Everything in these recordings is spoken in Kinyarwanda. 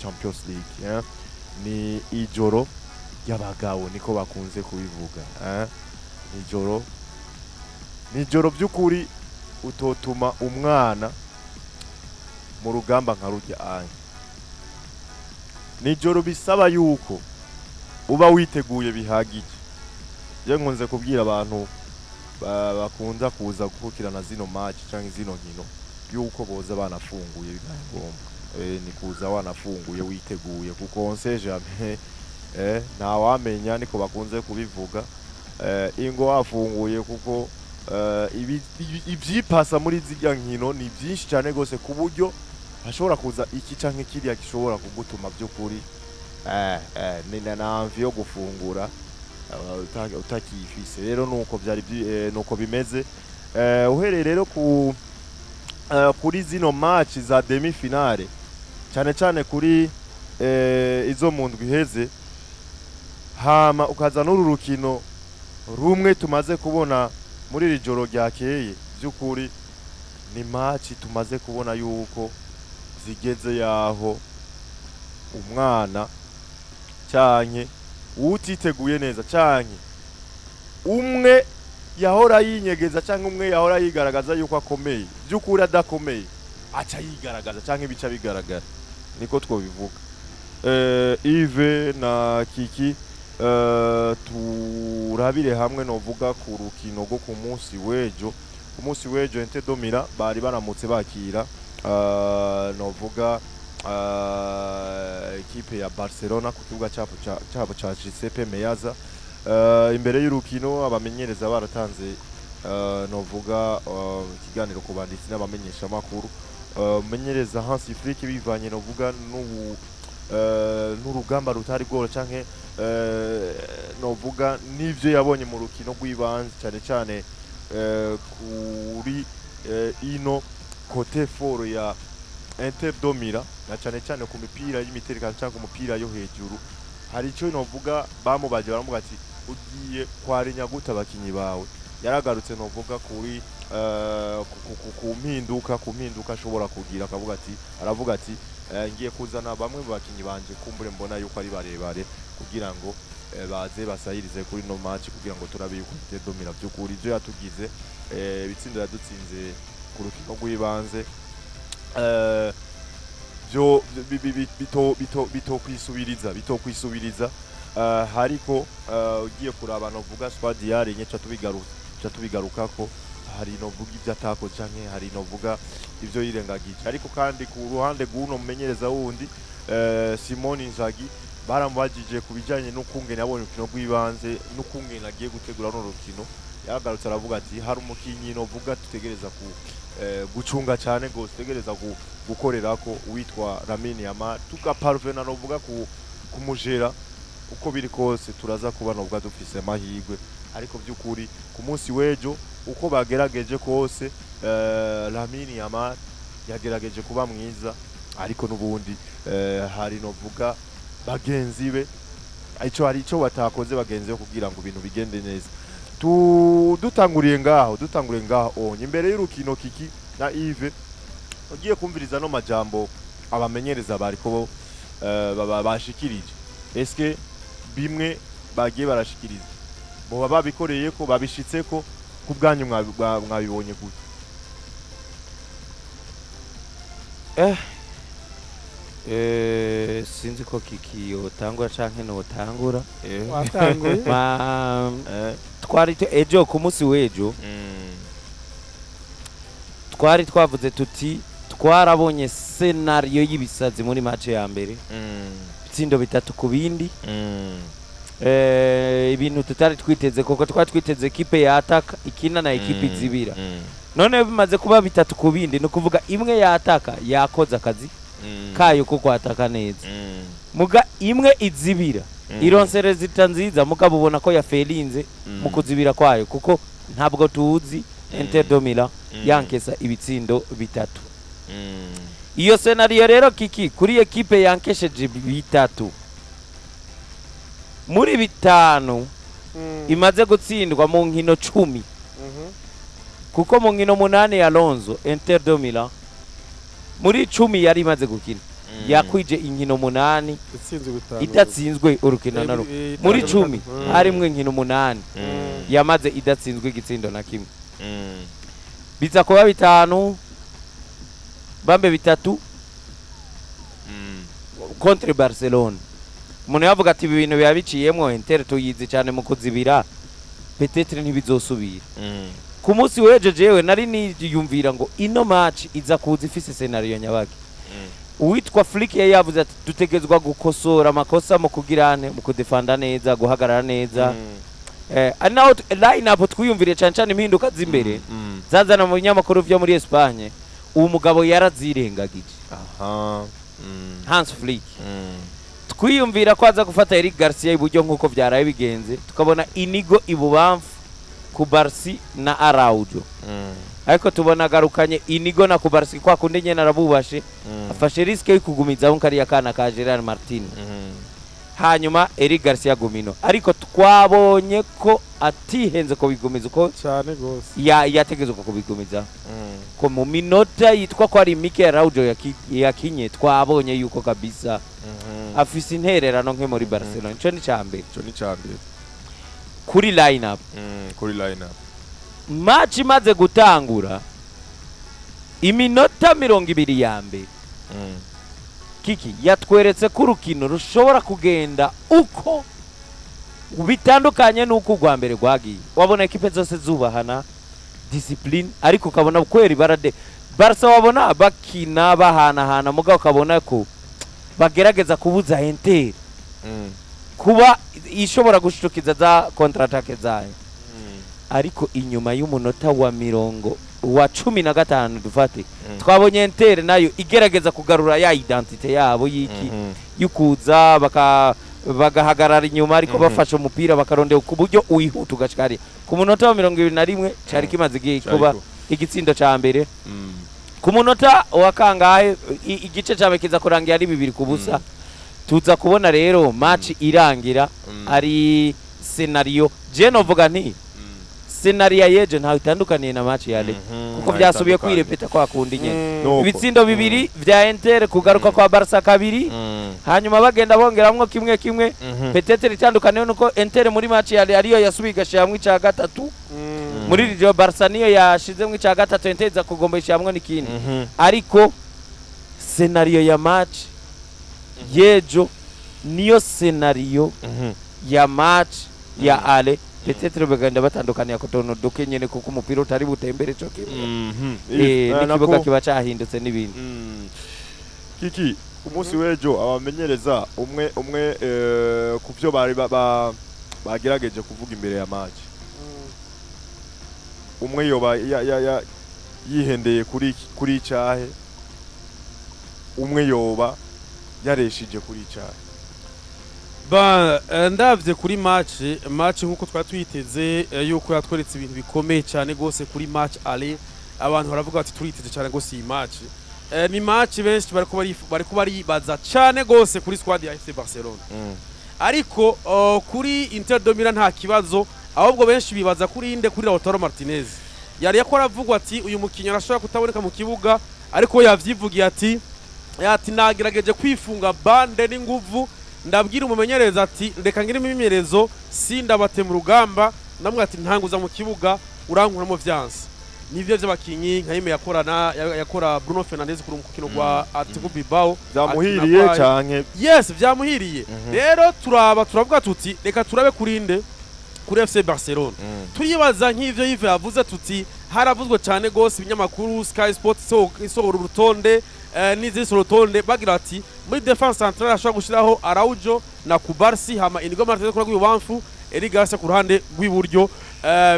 Champions League ni ijoro y'abagabo niko bakunze kubivuga nijoro by'ukuri utotuma umwana mu rugamba nka rujya anye nijoro bisaba yuko uba witeguye bihagije je nkunze kubwira abantu bakunda kuza gukurikirana zino match canke zino nkino yuko boza banafunguye bibaye ngombwa ni kuza wanafunguye witeguye kuko on sait jamais nta wamenya niko bakunze kubivuga ingo wafunguye kuko ibyipasa muri zijya nkino ni byinshi cyane gose ku buryo hashobora kuza iki canke kiriya gishobora kugutuma by'ukuri ni namvi yo gufungura utakifise rero nuko byari nuko bimeze uhereye rero kuri zino match za demi finale cyane kuri izo mu ndwi iheze hama ukaza n'urukino rumwe tumaze kubona muri iri joro ryakeye by'ukuri ni match tumaze kubona yuko zigeze yaho umwana canke utiteguye neza canke umwe yahora yinyegeza canke umwe yahora yigaragaza yuko akomeye by'ukuri adakomeye aca yigaragaza canke bica bigaragara niko twobivuga Ive na Kiki turabire hamwe novuga ku rukino rwo ku munsi w'ejo Inter Domira bari baramutse bakira novuga ekipe ya Barcelona ku kibuga cyabo cha Giuseppe Meazza imbere y'urukino abamenyereza baratanze novuga ikiganiro ku banditsi n'abamenyesha makuru menyereza Hansi Flick bivanye novuga n'urugamba rutari gora canke novuga n'ivyo yabonye mu rukino rw'ibanze cyane kuri ino kote foro ya Inter Domira na cyane ku mipira y'imitereka cyangwa umupira yo hejuru hari ico novuga bamubaje baramuga ati ugiye kwarinya guta abakinyi bawe yaragarutse novuga kuri ku mpinduka ashobora kugira aravuga ati ngiye kuzana bamwe mu bakinyi banje kumbure mbona yuko ari barebare kugira ngo baze basahirize kuri no match kugira ngo turabe yuko Inter Domira by'ukuri ivyo yatugize ibitsindo yadutsinze ku rukino rw'ibanze bito kwisubiriza hariko ugiye kuraba novuga squad yarenye tubigarukako hari novuga ivyo atako canke hari novuga ivyo yirengagije ariko kandi ku ruhande guno mumenyereza wundi Simone Inzaghi baramubajije kubijanye n'ukungene yabonye urukino rw'ibanze n'ukungene agiye gutegura no rukino yagarutse aravuga ati hari umukinyi novuga tutegereza gucunga cyane gose tegereza gukorerako witwa Lamine Yamal tugaparvena novuga kumujera uko biri kose turaza kuba novuga dufise mahigwe ariko by'ukuri ku munsi w'ejo uko bagerageje kose Lamine Yamal yagerageje kuba mwiza ariko nubundi hari novuga bagenzi be hari ico batakoze bagenzi be kugira ngo ibintu bigende neza dutanguriye ngaho imbere y'urukino Kiki na Yves ugiye kumviriza no majambo abamenyereza bariko bashikirije eske bimwe bagiye barashikiriza bo babikoreye ko babishitseko ku bwanyu mwabibonye gute sinzi ko Kiki yotangura canke notangura watanguye twari ejo ku munsi w'ejo twari twavuze tuti twarabonye scenario y'ibisazi muri match ya mbere bitsindo 3 ku bindi ibintu tutari twiteze kuko twari twiteze ekipe ya ataka ikina na ekipe izibira none bimaze kuba 3 ku bindi no kuvuga imwe ya ataka yakoze akazi kayo kuko ataka neza muga imwe izibira ironsere zitanziza mugabo ubona ko yafelinze mu kuzibira kwayo kuko ntabwo tuzi Inter Domira yankesa ibitsindo 3 iyo scenario rero Kiki kuri ekipe yankesheje 3 muri 5 imaze gutsindwa mu nkino 10 kuko mu nkino 8 ya Alonso Inter Domira muri 10 yari imaze gukina yakwije inkino 8 itsinzwe bitanu idatsinzwe urukino na rumwe muri 10 harimwe inkino 8 yamaze idatsinzwe igitsindo na kimwe biza kuba 5 bambe 3 contre Barcelone umuntu yavuga ati ibi bintu byabiciyemwo Inter tuyizi cyane mu kuzibira peut-être ntibizosubira ku munsi weje jewe nari niyumvira ngo ino match iza kuza ifise scenario nyabaki uwitwa Flick yavuze ati dutegezwa gukosora amakosa mu kugirane mu kudefanda neza guhagarara neza naho line up twiyumvire cyane cyane impinduka z'imbere zazana mu nyamakuru vyo muri Espagne uwo mugabo yarazirengagije Hans Flick twiyumvira ko aza gufata Eric Garcia iburyo nkuko byaraye bigenze tukabona Inigo ibubamfu ku Barsi na Araujo ariko tubona garukanye Inigo na ku Barsi kwa kundi nyene arabubashe afashe risk yo kugumiza unkari yakana ka Gerard Martin hanyuma Eric Garcia gumino ariko twabonye ko atihenze ko bigumiza uko cyane gose yategezwe ko bigumiza ko mu minota yitwa ko ari Mikel Araujo yakinye twabonye yuko kabisa afise intererano nke muri Barcelona cyo ni cyambere kuri line up match imaze gutangura iminota 20 ya mbere kiki yatweretse ko urukino rushobora kugenda uko bitandukanye nuko rwa mbere rwagiye wabona ekipe zose zubahana discipline ariko ukabona kweri barade Barca wabona bakina bahana mugabo ukabona ko bagerageza kubuza Inter kuba ishobora gushukiza za counter attack zayo ariko inyuma y'umunota wa 15 dufate twabonye Inter nayo igerageza kugarura ya identite yabo yiki yukuza bagahagarara inyuma ariko bafasha umupira bakarondera ku buryo uyihuta ugashikari ku munota wa 21 cyari kimaze giye kuba igitsindo ca mbere ku munota wa kangahe igice cyabe kiza kurangira ari 2-2 tuza kubona rero match irangira ari scenario je novuga nti scenario yeje nta itandukaniye na match yale kuko byasubiye kwirepeta kwa kundi nyene ibitsindo 2 vya Inter kugaruka kwa Barca 2 hanyuma bagenda bongeramwo kimwe peut-être itandukaniye nuko Inter muri match yale ariyo yasubigashamwe ca gatatu muri ryo Barca niyo yashizemwe ca gatatu Inter za kugombeshamwe n'ikindi ariko scenario ya match yejo niyo scenario ya match ya ale peut-être baganda batandukaniye ko tono dokenyene kuko umupira utari butembere cyo n'ikibuga kiba cyahindutse n'ibindi kiki umunsi wejo abamenyereza umwe kuvyo bari bagerageje kuvuga imbere ya match umwe yoba yihendeye kuri cyahe umwe yoba yareshije kuri cyahe ndavye kuri match nkuko twari tuyiteze yuko yatweretse ibintu bikomeye cyane gose kuri match ale abantu baravuga ati turiteze cyane gose iyi match ni match benshi bariko baribaza cyane gose kuri squad ya FC Barcelona ariko kuri Inter de Milan nta kibazo ahubwo benshi bibaza kuri inde kuri Lautaro Martinez yari yakora avugwa ati uyu mukinyi arashobora kutaboneka mu kibuga ariko yavyivugiye ati nagerageje kwifunga bande n'inguvu ndabwira umumenyereza ati ndeka ngire imimenyerezo sindabate mu rugamba namwe ati ntanguza mu kibuga urankura mu vyansi nivyo by'abakinyi nkayime yakora Bruno Fernandes kuri umukino gwa Atletico Bilbao byamuhiriye canke yes byamuhiriye rero turavuga tuti reka turabe kurinde kuri FC Barcelona turibaza nk'ivyo Yves yavuze tuti haravuzwe cyane gose ibinyamakuru Sky Sports isohora urutonde n'izindi urutonde bagira ati muri defense centrale ashobora gushiraho Araujo na Kubarsi hama Inigo Martinez kuri rw'ibamfu Eric Garcia ku ruhande rw'iburyo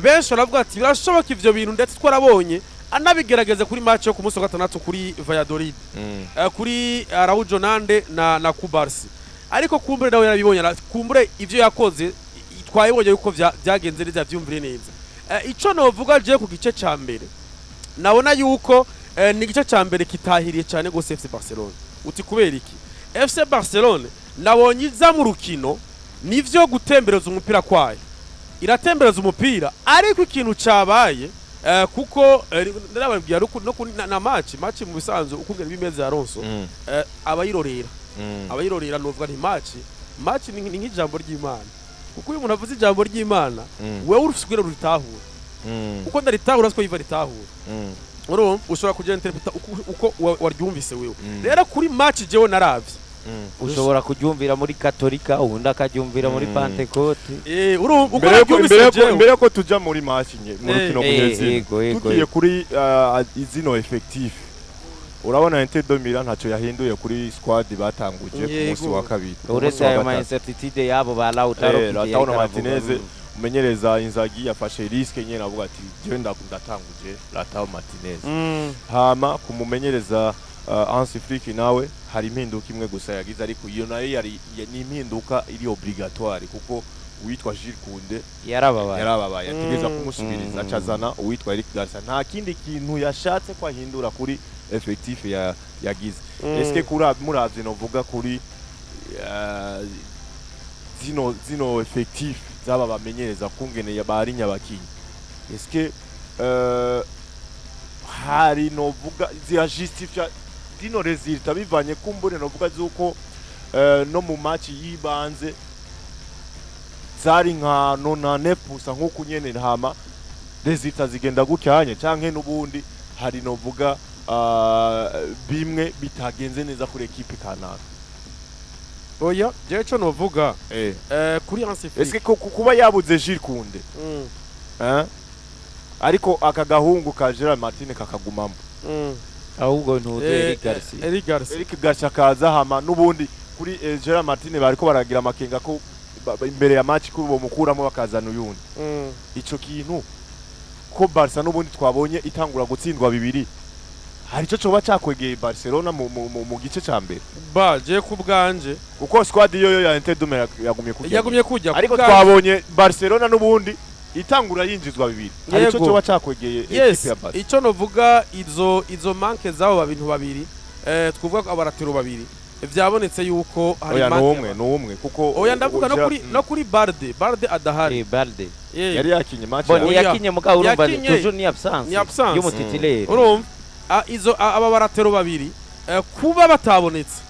benshi baravuga ati birashoboka ivyo bintu ndetse twarabonye anabigerageza kuri match yo ku munsi wa 6 kuri Valladolid kuri Araujo nande na Kubarsi ariko kumbure nawe yarabibonye kumbure ivyo yakoze twayibonye yuko byagenze neza byumvire neza ico novuga je ku gice ca mbere nabona yuko ni gice ca mbere kitahiriye cyane gose FC Barcelona uti kubera iki FC Barcelona nabonye iza mu rukino nivyo gutembereza umupira kwayo iratembereza umupira ariko ikintu cabaye kuko ndababwira na match mu bisanzwe ukungera bimeze Alonso abayirorera novuga nti match ni nk'ijambo ry'Imana kuko uyu muntu avuze ijambo ry'Imana wewe urusubira ruritahura uko ndaritahura siko yiva ritahura urumva ushobora kugenda interpreta uko waryumvise wewe rero kuri match jewe naravye ushobora kuryumvira muri katolika ubundi akaryumvira muri pantekote mbere ko tuja muri match muri kino kunezi tugiye kuri izino effectif urabona Inter de Milan ntaco yahinduye kuri squad batanguje ku munsi wa kabiri uretse ayo ma incertitude yabo ba Lautaro Martinez umenyereza Inzaghi yafashe riske nyene avuga ati je ndatanguje Lautaro Martinez hama kumumenyereza Hansi Flick nawe hari impinduka imwe gusa yagize ariko iyo nayo yari ni impinduka iri obligatoire kuko uwitwa Jules Kounde yarababaye yategeza kumusubiriza acazana uwitwa Eric Garcia nta kindi kintu yashatse kwahindura kuri effectif yagize eske muravye novuga kuri zino effectif zaba bamenyereza kungene yabari nyabakinyi eske hari novuga zia justifia dino resulta bivanye kumbure novuga zuko no mu match yibanze zari nka 99% nkuko nyene hama resulta zigenda gucyanye canke nubundi hari novuga bimwe bitagenze neza kuri equipe kanaka oya jecho novuga kuri Hansi Flick eske kuba yabuze Jules Kounde ariko akagahungu ka Gerard Martin kakagumamo ahubwo ntuze Eric Garcia kaza hama nubundi kuri Gerard Martin bariko baragira amakenga ko imbere ya match kuri uwo mukuramo bakazana uyundi ico kintu ko Barca nubundi twabonye itangura gutsindwa bibiri hari ico coba cakwegeye Barcelona mu gice ca mbere je kubganje kuko squad yo ya Inter de Milan yagumye kujya ariko twabonye Barcelona nubundi itangura yinjizwa bibiri hari ico coba cakwegeye equipe ya Barca ico novuga izo manke zabo babintu babiri tkuvuga ko abaratero babiri vyabonetse yuko hari manke n'umwe kuko oya ndavuga no kuri Balde adahari Balde yari yakinye match yakinye mugabo urumva toujours ni absence y'umutitulaire urumva izo aba baratero babiri kuba batabonetse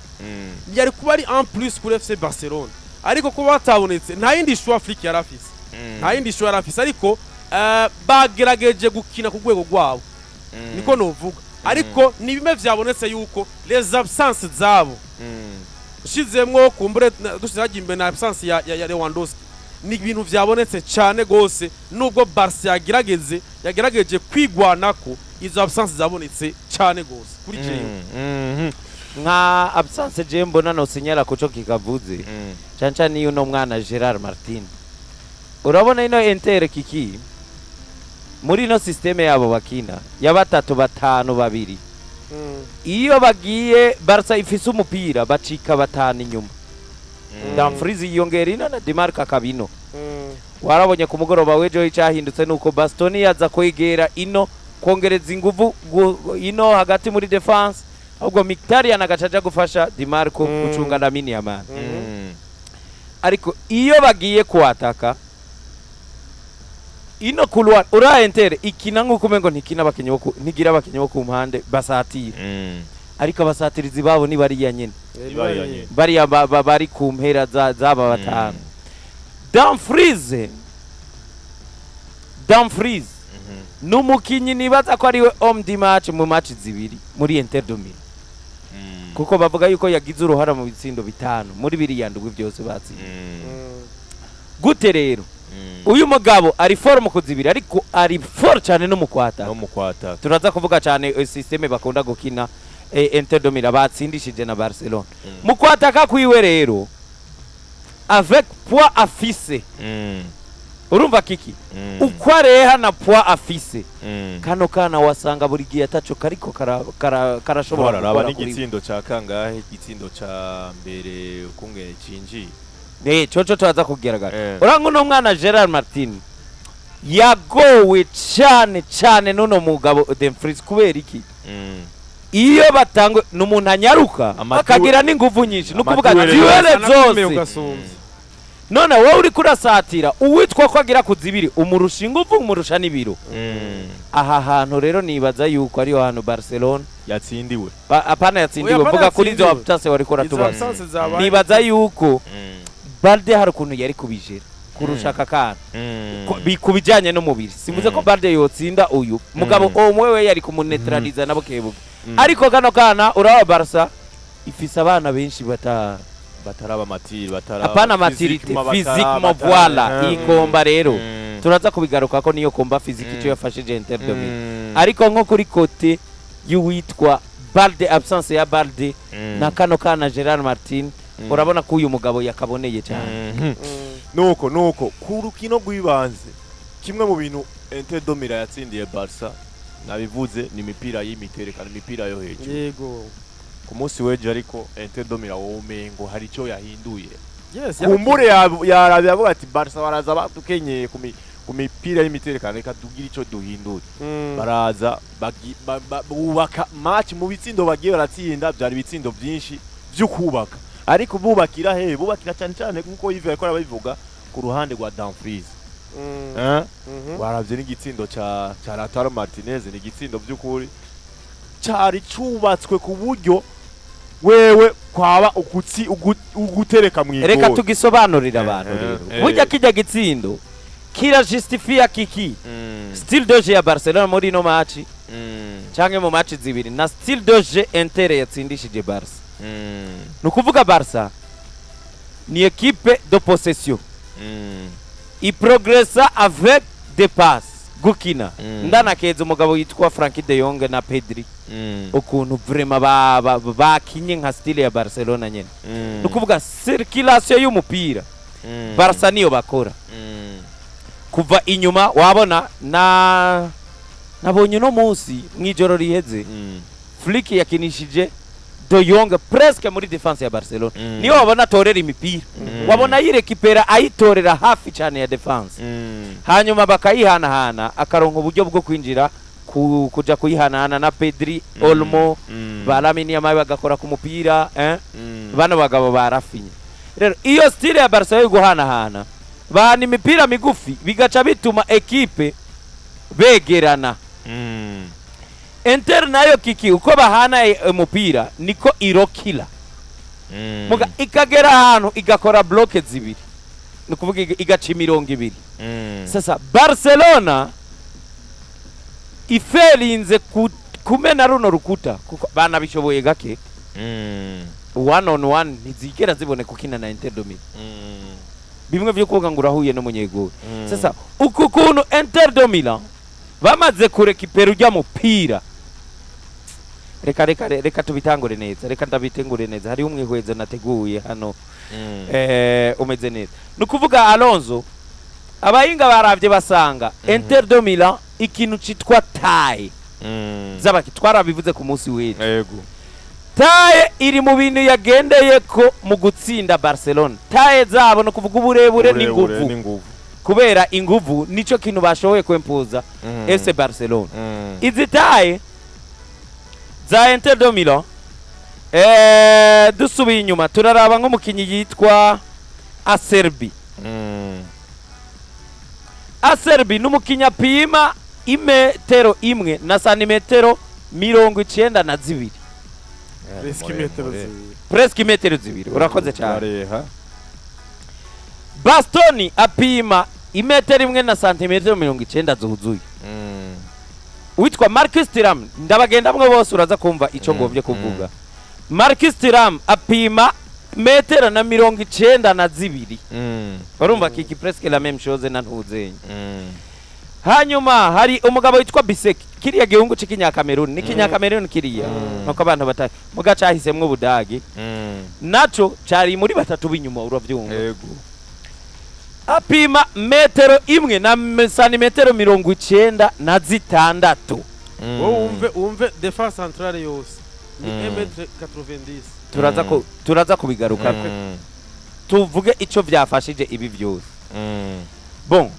yari kuba ari en plus kuri FC Barcelone ariko kuba batabonetse nta yindi choix Flick yarafise ariko bagerageje gukina ku rwego rwabo niko novuga ariko nibime vyabonetse yuko les absences zabo shizemwo kumbure dushiraje imbe na absence ya Lewandowski ni ibintu vyabonetse cyane gose nubwo Barca yagerageje kwigwanako izo absence zabonetse cyane gose kuri jewe nka absence je mbona no sinyala kuco kikavuze canca niyo no mwana Gerard Martin urabona ino Inter kiki muri no systeme yabo bakina ya 3-5-2 iyo bagiye Barca ifise umupira bacika 5 inyuma Dumfries yongerina na Demarca kabino warabonye ku mugoroba wejo icahindutse nuko Bastoni yaza kwegera ino kongereza inguvu ino hagati muri defense ahubwo Mkhitaryan agacaja gufasha Demarco gucunga na Miniaman ariko iyo bagiye kuataka ino couloir ura Inter ikina nkuko mengo ntikina ntigira abakinyi bo ku mpande basatira ariko abasatirizi babo ni bari nyene bari bari ku mpera zaba batanu Dumfries numukinyi nibaza ko ari we homme du match mu match zibiri muri Inter de Milan kuko bavuga yuko yagize uruhara mu bitsindo bitanu muri biriyandugwe byose batsinze gute rero uyu mugabo ari form kuzibira ariko ari for cyane no mukwata turaza kuvuga cyane systeme bakunda gukina Inter de Milan batsindishije na Barcelona mukwataka kwiwe rero avec poids affiché urumva kiki uko areha na poids affiché kano kana wasanga buri gihe ataco kariko karashobora raba n'igitsindo ca kangahe igitsindo ca mbere ukungene cinji coco turaza kugeragara urango no mwana Gerard Martin yagowe cyane nono mugabo Dumfries kubera iki iyo batangwe n'umuntu anyaruka akagira n'inguvu nyinshi nukuvuga duele zose none wowe uri kurasatira uwitwa ko agira kuzibiri umurusha ingufu umurusha n'ibiro. Aha hantu rero nibaza yuko ariyo hantu Barcelone yatsindiwe. Apana yatsindiwe mvuga kuri izo abtase wari kuratubaza. Nibaza yuko Balde hari ukuntu yari kubijera kurusha kakana kubijanye n'umubiri. Simvuze ko Balde yotsinda uyu mugabo umwe yari kumunetraliza nabo kebuga. Ariko kano kana uraba Barca ifise abana benshi bataraba matiri apana maturité physiquement voilà ikomba rero turaza kubigaruka ko niyo komba physique cyo yafashije Inter de Milan. Ariko nko kuri côté y'uwitwa Balde, absence ya Balde na kano kana Gerard Martin urabona ko uyu mugabo yakaboneye cyane. nuko ku rukino rw'ibanze kimwe mu bintu Inter de Milan yatsindiye Barca nabivuze ni imipira y'imiterekano, imipira yo hejuru. Yego ku munsi weje ariko Inter de Milan womengo hari icyo yahinduye. Yes, kumbure yarabya avuga ati Barca baraza badukenyeye ku mipira y'imiterekano reka tugira icyo duhindura. Baraza bubaka match mu bitsindo bagiye baratsinda, byari bitsindo byinshi byo kubaka, ariko bubakira cyane cyane nkuko Yves yakora babivuga ku ruhande rwa Dumfries. Waravye n'igitsindo ca Lautaro Martinez, ni igitsindo by'ukuri cyari cubatswe ku buryo wewe kwaba ugutereka mu igoro. Reka tugisobanurira abantu rero. Burya kijya gitsindo kira justifia kiki style de jeu ya Barcelona muri no match canke mu match zibiri na style de jeu Inter yatsindishije Barca. Nukuvuga Barca ni équipe de possession. I progressa avec des passes gukina. Ndana keza umugabo yitwa Frankie de Jong na Pedri. Ukuntu vraiment bakinye nka style ya Barcelona nyene. Nukuvuga circulation y'umupira Barca niyo bakora. Kuva inyuma wabona nabonye no munsi mwijoro riheze Flick yakinishije De Jong presque muri defense ya Barcelona. Niyo wabona torera imipira. Wabona yirekipera ayitorera hafi cyane ya defense. Hanyuma bakayihanahana akaronka uburyo bwo kwinjira kuja kuyihanahana na Pedri, Olmo, Balamini yamaye bagakora ku mupira, bano bagabo barafinye. Rero iyo style ya Barcelona yo guhanahana bahana imipira migufi bigaca bituma equipe begerana. Inter nayo kiki uko bahana umupira niko irokila. Muga ikagera ahantu igakora bloke zibiri. Nukuvuga igaca imirongo ibiri. Sasa Barcelona iferinze kumena runo rukuta kuko bana bishoboye gake. One on one ntizigera zibone kukina na Inter de Milan. Bimwe byo kuvuga ngo urahuye no munyego. Sasa uko kuntu Inter de Milan bamaze kurekipera ujya mupira. Reka tubitangure neza. Reka ndabitengure neza. Hari umwihwezo nateguye hano. Umeze neza. Nukuvuga Alonso abayinga baravye basanga Inter de Milan ikintu citwa taille. Zabaki twarabivuze ku munsi weje. Yego. Taille iri mu bintu yagendeye ko mu gutsinda Barcelona. Taille zabo no kuvuga uburebure n'inguvu. Kubera inguvu nico kintu bashoboye kwempoza FC Barcelona. Izi taille za Inter de Milan dusubiye inyuma turaraba nk'umukinyi yitwa Acerbi. Acerbi n'umukinyi apima imetero imwe na santimetero 92. Presque metero zibiri. Urakoze cyane. Bastoni apima imetero imwe na santimetero 90 zuzuye. Witwa Marcus Thuram ndabagenda mwe bose uraza kumva ico ngomvye kuvuga. Marcus Thuram apima metero na 92. Urumva kiki presque la même chose na ntuzenye. Hanyuma hari umugabo witwa Bisek kiriya gihungu cikinya Cameroon nikinya Cameroon kiriya nuko abantu batari muga cahisemwe Budagi naco cari muri batatu binyuma uravyumva. Yego. Apima metero imwe na santimetero 96. Umve defense centrale yose ni 1m90. Turaza kubigaruka tuvuge ico vyafashije ibi byose. Bon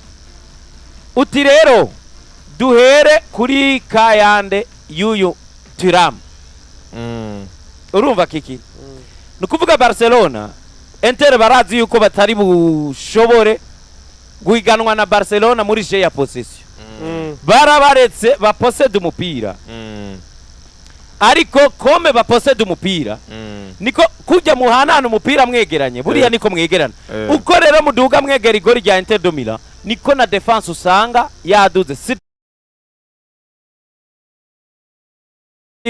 uti rero duhere kuri kayande yuyu Thuram. Urumva kiki nukuvuga Barcelona Inter barazi yuko batari bushobore guhiganwa na Barcelona muri jeu ya possession. Barabaretse baposede umupira. Ariko kome baposede umupira niko kujya muhanana umupira mwegeranye buriya niko mwegerana uko rero muduga mwegera igori rya Inter de Milan niko na defense usanga yaduze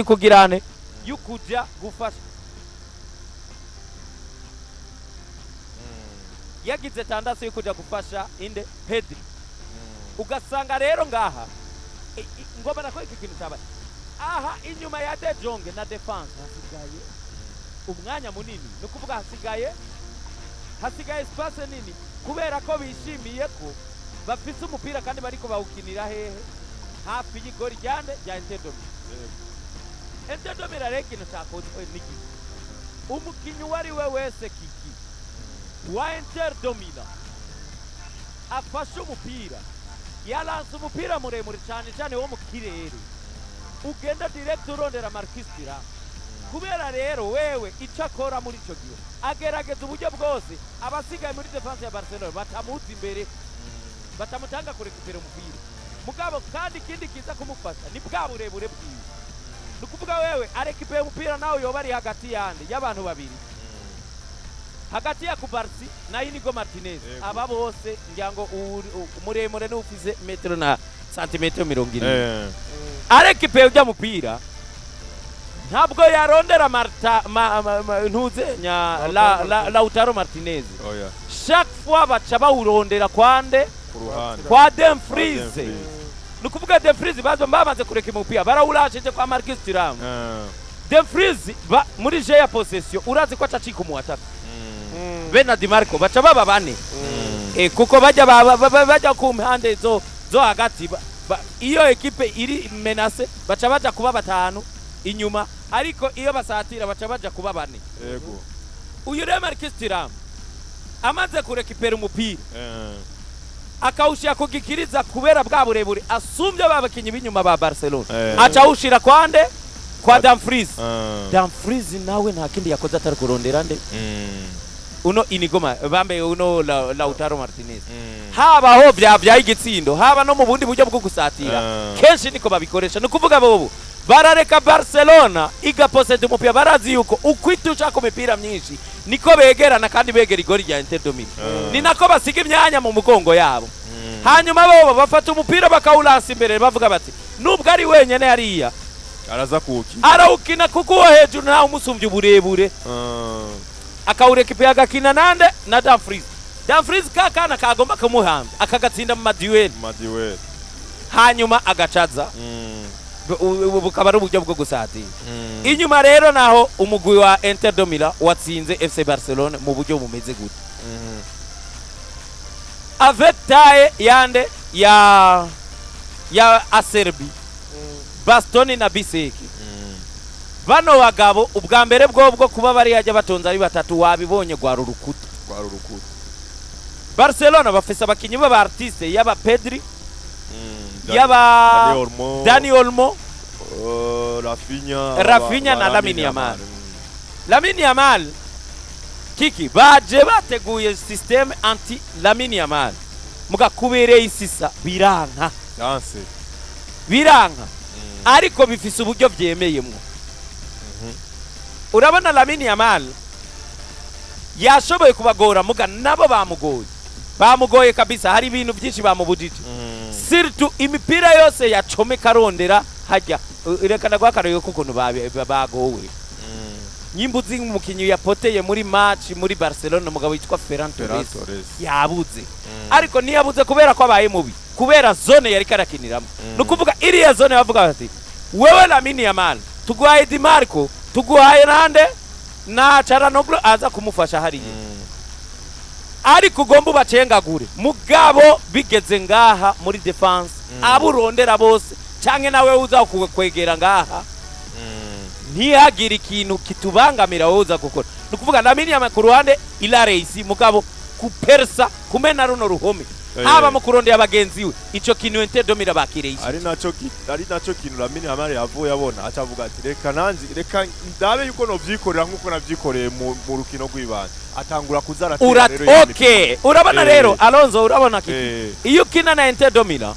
kugirane yukuja gufasha yagize tandase yukuja gufasha inde Pedri ugasanga rero ngaha ngoma nako iki kintu cyaba aha inyuma ya De Jong na defense hasigaye umwanya munini no kuvuga hasigaye space nini kubera ko bishimiye ko bafise umupira kandi bariko bawukinira hehe hafi y'igori ryande rya Inter de Milan rero ikintu cyakozwe niki umukinyi wari we wese kiki wa Inter de Milan afashe umupira yalanse umupira muremure cyane wo mu kirere ugenda direct urondera Marcus Thuram kubera rero wewe icyo akora muri icyo gihe agerageza uburyo bwose abasigaye muri defense ya Barcelona batamuza imbere batamutanga kurekupera umupira mugabo kandi ikindi kiza kumufasha ni bwa burebure bwiwe nukuvuga wewe arekipera umupira nawe yoba ari hagati yande y'abantu babiri hagati ya Kubarsi na Inigo Martinez aba bose ngirango umuremure n'ufize metero na santimetero 70 arekipera ujya mupira ntabwo yarondera ntuze nya Lautaro Martinez chaque fois baca bawurondera kwande kwa Dumfries nukuvuga Dumfries bamaze kureka umupira barawurashije kwa Marcus Thuram Dumfries muri jeu ya possession urazi ko acacika umuataka bena Di Marco baca baba bane kuko bajya ku mpande zo hagati iyo ekipe iri menace baca baja kuba batanu inyuma ariko iyo basatira baca baja kuba bane yego uyu rero Marcus Thuram amaze kurekipera umupira akawushira kugikiriza kubera bwa burebure asumbye babakinyi b'inyuma ba Barcelona aca ushira kwande kwa Dumfries Dumfries nawe nta kindi yakoze atari kurondera nde uno Inigoma bambe uno Lautaro Martinez habaho bya igitsindo haba no mu bundi buryo bwo gusatira kenshi niko babikoresha nukuvuga bobo barareka Barcelona igaposede umupira barazi yuko ukwitusha ku mipira myinshi niko begerana kandi begera igori rya Inter de Milan ni nako basiga imyanya mu mugongo yabo hanyuma bobo bafata umupira bakawulasa imbere bavuga bati nubwo ari wenyene hariya araza kuki arawukina kuko hejuru nawe umusumbye uburebure akawurekipera agakina nande na Dumfries kakana kagomba kumuhamba akagatsinda mu maduel hanyuma agacaza bukaba ari uburyo bwo gusatira inyuma rero naho umugwi wa Inter de Milan watsinze FC Barcelone mu buryo bumeze gute avec taille yande ya Acerbi Bastoni na Biseki bano bagabo ubwa mbere bwo kuba bari yajya batonza ari batatu wabibonye gwara urukuta Barcelona bafise abakinyi baba artiste yaba Pedri yaba Dani Olmo Rafinha na Lamine Yamal kiki baje bateguye system anti Lamine Yamal muga kubereye isisa biranka ariko bifise uburyo byemeyemwo urabona Lamine Yamal yashoboye kubagora muga nabo bamugoye kabisa hari ibintu byinshi bamubujije surtout imipira yose yacomeka rondera hajya irekana gwakarayo kukuntu bagowe nyimbuzi umukinyi yapoteye muri match muri Barcelona mugabo yitwa Ferran Torres yabuze ariko niyabuze kubera ko abaye mubi kubera zone yari karakiniramo nukuvuga iriya zone bavuga bati wewe Lamine Yamal tuguhaye Di Marco tuguhaye nande na Charanoglu aza kumufasha hariye ariko ugomba ubacengagure mugabo bigeze ngaha muri defense aburondera bose canke nawe uza kwegera ngaha ntiyagira ikintu kitubangamira wowe uza gukora nukuvuga Lamine Yamal ku ruhande Ryaraye mugabo kupersa kumena runo ruhome haba mu kurondera abagenzi we ico kintu Inter de Milan bakireye ari naco kintu Lamine Yamal yavuye abona acavuga ati reka ndabe yuko novyikorera nkuko navyikoreye mu rukino rw'ibanga atangura kuzaratera rero okay urabona rero Alonso urabona kiki iyo kina na Inter de Milan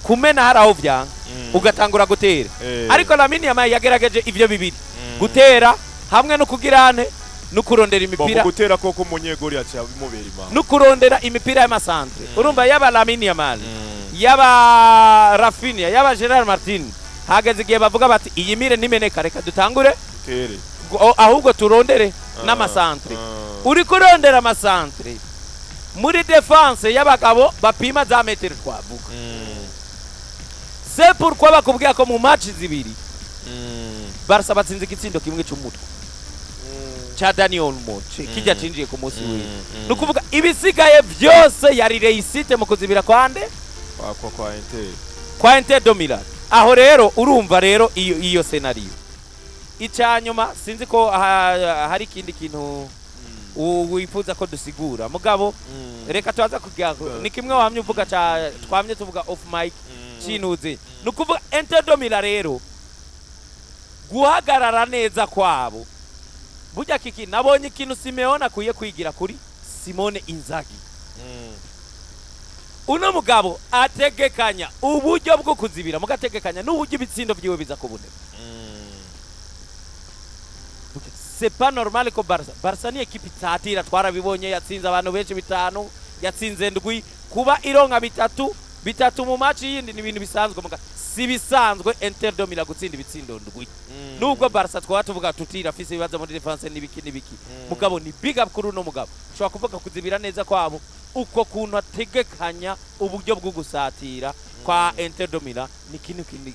kumena haraho vyanga ugatangura gutera ariko Lamine Yamal yagerageje ivyo bibiri gutera hamwe no kugirane no kurondera imipira gutera koko munyegori yacha bimubera imana no kurondera imipira y'amasantre urumva yaba Lamine Yamal yaba Rafinha yaba Gerard Martin hageze igihe bavuga bati iyi mire nimeneka reka dutangure tere ahubwo turondere n'amasantre uri kurondera amasantre muri defense y'abagabo bapima za metero twavuga c'est pourquoi bakubwiye ko mu match zibiri Barca batsinze igitsindo kimwe cy'umutwe cha Dani Olmo kijya cinjiye ku munsi we nukuvuga ibisigaye byose yari reisite mu kuzibira kwande kwa Inter de Milan aho rero urumva rero iyo scenario icyanyuma sinzi ko hari ikindi kintu wifuza ko dusigura mugabo reka tuaza kugira ni kimwe wamye uvuga cha twamye tuvuga off mic cinuze nukuvuga Inter de Milan rero guhagarara neza kwabo burya kiki nabonye ikintu Simeone akuye kwigira kuri Simone Inzaghi uno mugabo ategekanya uburyo bwo kuzibira mugategekanya n'uburyo ibitsindo byiwe biza kuboneka c'est pas normal ko Barca ni equipe itatira twarabibonye yatsinze abantu benshi bitanu yatsinze ndwi kuba ironka bitatu mu match yindi ni ibintu bisanzwe muga si bisanzwe Inter de Milan gutsinda ibitsindo ndwi nubwo Barca twaba tuvuga tutira afise ibibazo muri defense n'ibiki mugabo ni big up kuri uno mugabo ushobora kuvuga kuzibira neza kwabo uko kuntu ategekanya uburyo bwo gusatira kwa Inter de Milan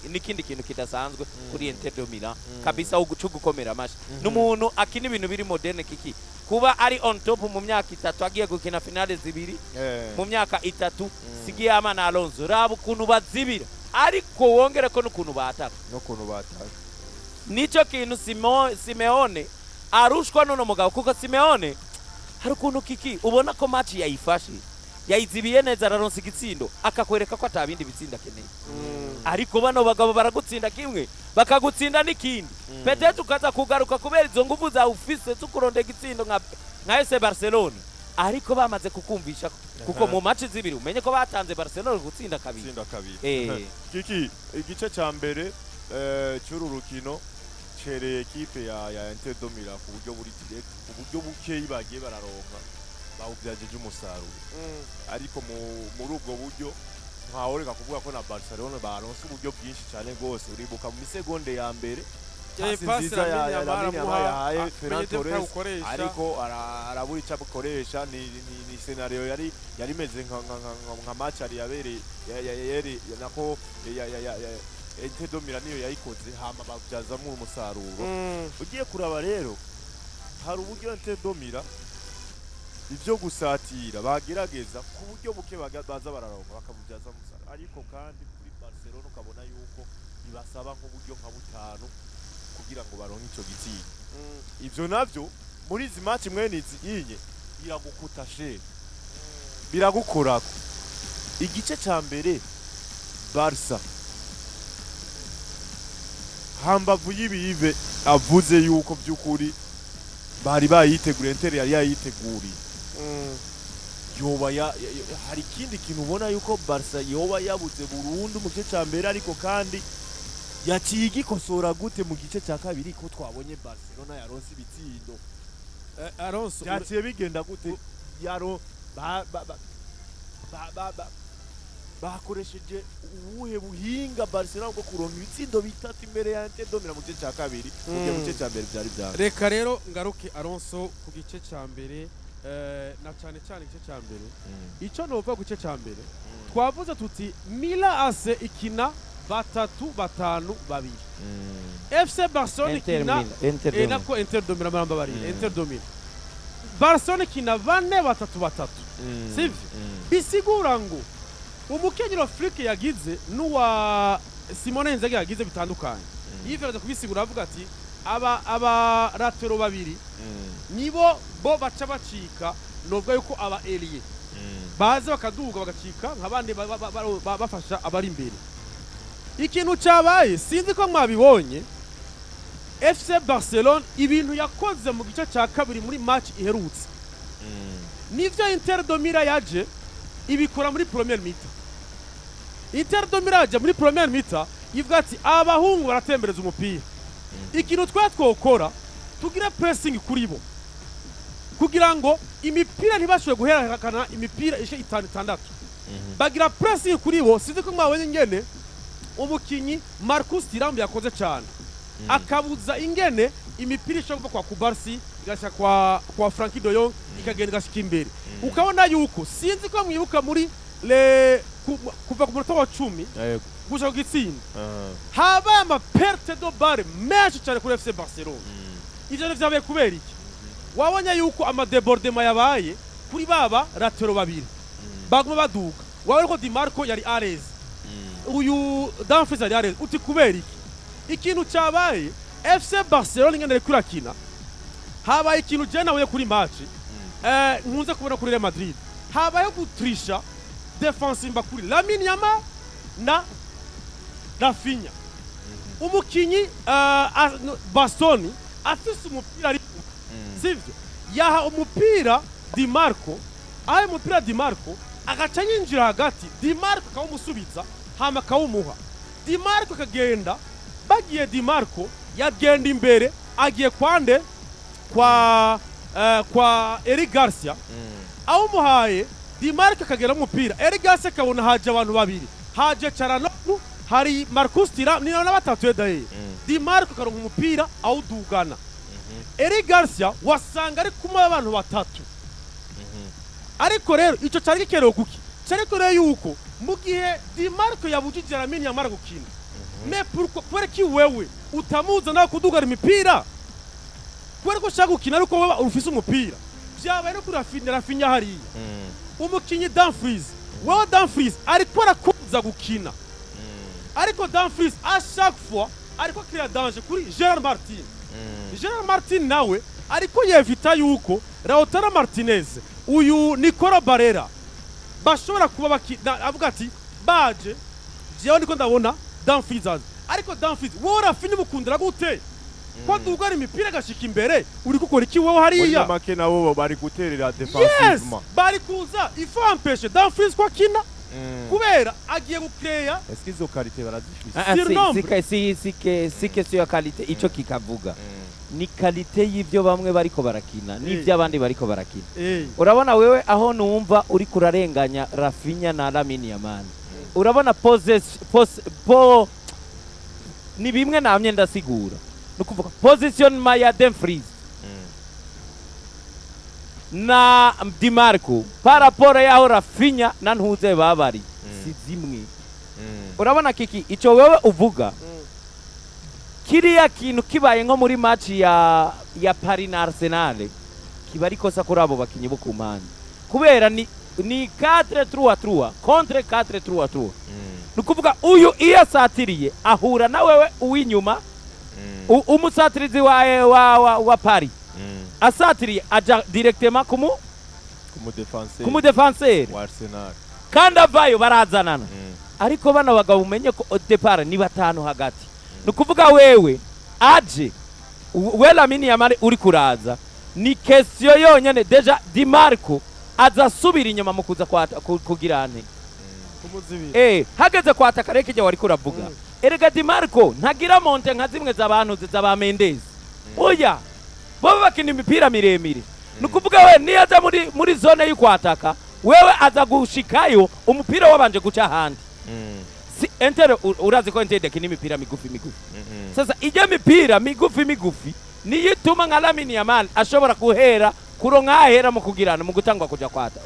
nikindi kintu kidasanzwe kuri Inter de Milan kabisa ugucu gukomera amashi n'umuntu akina ibintu biri moderne kiki kuba ari on top mu myaka 3 agiye gukina finale zibiri mu myaka 3 sigiye amana Alonso rabo kuntu bazibira ariko wongere ko n'ukuntu bataka nico kintu Simeone arushwa none mugabo kuko Simeone hari ukuntu kiki ubona ko match yayifashe yayizibiye neza araronsa igitsindo akakwereka ko atabindi bitsinda keneye ariko bano bagabo baragutsinda kimwe bakagutsinda n'ikindi peut-être ukaza kugaruka kubera izo nguvu za ufise tukuronde igitsindo nka FC Barcelone ariko bamaze kukumvisha kuko mu match zibiri umenye ko batanze Barcelone gutsinda kabiri kiki igice ca mbere cy'uru rukino chere equipe ya Inter de Milan ku buryo buri direct ku buryo bukeyi bagiye bararonka bawubyajeje umusaruro ariko muri ubwo buryo ntawureka kuvuga ko na Barcelona baronse uburyo bwinshi cyane gose uribuka mu segonde ya mbere nziza ya Lamine yahaye Ferran Torres ariko arabura icyo akoresha ni scenario yari meze nka match ari yabereye nako Inter de Milan niyo yayikoze hama babyazamo umusaruro ugiye kuraba rero hari uburyo Inter de Milan ivyo gusatira bagerageza ku buryo buke baza bararonka bakabubyaza umusaruro ariko kandi kuri Barcelona ukabona yuko bibasaba nk'uburyo nka butanu kugira ngo baronke ico gitsina ivyo navyo muri izi match mwene izinye biragukuta she biragukorako igice ca mbere Barca hambavu y'ibive avuze yuko byukuri bari bayitegura Inter yari yayiteguriye yoba hari ikindi kintu ubona yuko Barca yoba yabuze burundu mu gice ca mbere ariko kandi yaciye igikosora gute mu gice ca kabiri ko twabonye Barcelona yaronse ibitsindo Alonso yaciye bigenda gute yaro bakoresheje ubuhe buhinga Barcelona bwo kuronka ibitsindo bitatu imbere ya Inter de Milan mu gice ca kabiri mu gice ca mbere byari byari reka rero ngaruke Alonso ku gice ca mbere na cyane igice ca mbere ico nova ku gice ca mbere twavuze tuti Milan AC ikina 3-5-2 FC Barcelona ikina nako Inter de Milan barambabari Inter de Milan Barcelona ikina 4-3-3 sivyo bisigura ngo umukenyero Afrique yagize nuwa Simone Inzaghi yagize bitandukanye yiveraza kubisigura avuga ati aba ratero babiri nibo bo baca bacika nubwo yuko aba elie baze bakaduga bagacika nk'abandi bafasha abari imbere. Ikintu cyabaye sinzi ko mwabibonye, FC Barcelone ibintu yakoze mu gice cya kabiri muri match iherutse nivyo Inter de Milan yaje ibikora muri premier mita. Inter de Milan yaje muri premier mita ivuga ati abahungu baratembereza umupira, ikintu twakora tugira pressing kuri bo kugira ngo imipira ntibashobore guhererekana imipira ishe 5-6 bagira pressing kuri bo. Sinzi ko mwabonye ingene umukinyi Marcus Thuram yakoze cyane akabuza ingene imipira ishobora kwa Kubarsi igasha kwa Frankie de Jong ikagenda igashika imbere. Ukabona yuko sinzi ko mwibuka muri kuva ku munota wa 10 gushaka gutsinda haba ama perte de balle menshi cyane kuri FC Barcelone. Ivyo vyabaye kubera iki? Wabonye yuko ama débordement yabaye kuri baba ratero babiri baguma baduga. Wabonye ko Di Marco yari Arez, uyu Dumfries yari Arez. Uti kubera iki? Ikintu cyabaye FC Barcelone ngene kurakina habaye ikintu je nawe kuri match nkunze kubona kuri Real Madrid, habaye gutrisha defensive kuri Lamine Yamal na Rafinha. Umukinyi Bastoni afise umupira ari sivyo yaha umupira Di Marco, aho umupira Di Marco agaca yinjira hagati, Di Marco akawumusubiza hama akawumuha. Di Marco kagenda bagiye, Di Marco yagenda imbere agiye kwande kwa Eric Garcia aho muhaye Di Marco kagera umupira, Eric Garcia kabona haje abantu babiri, haje Charanoglu, hari Marcus Thuram ni na batatu edaye. Di Marco karonka umupira awudugana, Eric Garcia wasanga ari kumwe abantu batatu. Ariko rero ico cyari gikero kuki cyariko rero yuko mu gihe Di Marco yabujije Lamine Yamal gukina, mais pourquoi ki wewe utamuza na kudugara imipira kwere ko shaka gukina ariko wewe ufise umupira byabaye no kuri Rafinha hariya umukinyi Dumfries. Wewe Dumfries ariko arakuza gukina, ariko Dumfries a chaque fois ariko créer danger kuri Gerard Martin. Gerard Martin nawe ariko yevita yuko Lautaro Martinez uyu Nicola Barella bashobora kuba avuga ati baje jewe ndiko ndabona Dumfries aza, ariko Dumfries wowe Rafinha mukundira gute ko dugara imipira gashika imbere uri gukora iki wewe hariya? Oya make nabo bari guterera defensivement, bari kuza il faut empêcher Dumfries kwa kina kubera agiye gukreya. Est-ce qu'ils ont qualité barazifise? Si question ya qualité ico kikavuga ni qualité y'ivyo bamwe bariko barakina n'ivyo abandi bariko barakina. Urabona wewe aho numva uri kurarenganya Rafinha na Lamine Yamal, urabona ni bimwe namye ndasigura nukuvuga position ya Dumfries na Di Marco par rapport yaho Rafinha na ntuze babari si zimwe. Urabona kiki ico wewe uvuga kiriya kintu kibaye nko muri match ya Paris na Arsenal kiba ari kosa kuri abo bakinyi bo kumanya kubera ni 4-3-3 contre 4-3-3. Nukuvuga uyu iya satiriye ahura na wewe uwinyuma umusatirizi wa Paris asatiriye aja directement kumu defenseur wa Arsenal kandi avayo barazanana. Ariko bana bagabo umenye ko depart ni batanu hagati. Nukuvuga wewe aje we Lamine Yamal uri kuraza ni question yonyene deja Di Marco aza subira inyuma mu kuza kugirane hageze kwataka rekeje wari kuravuga. Erega Di Marco ntagira monte nka zimwe z'abantu z'aba Mendes. Oya bo bakina imipira miremire. Nukuvuga we niyaza muri zone y'ukwataka wewe aza gushikayo umupira wabanje guca handi. Si Inter urazi ko Inter dekina imipira migufi. Sasa ije mipira migufi niyituma nka Lamine Yamal ashobora kuhera kuronka ahera mu kugirana mu gutangwa kuja kwata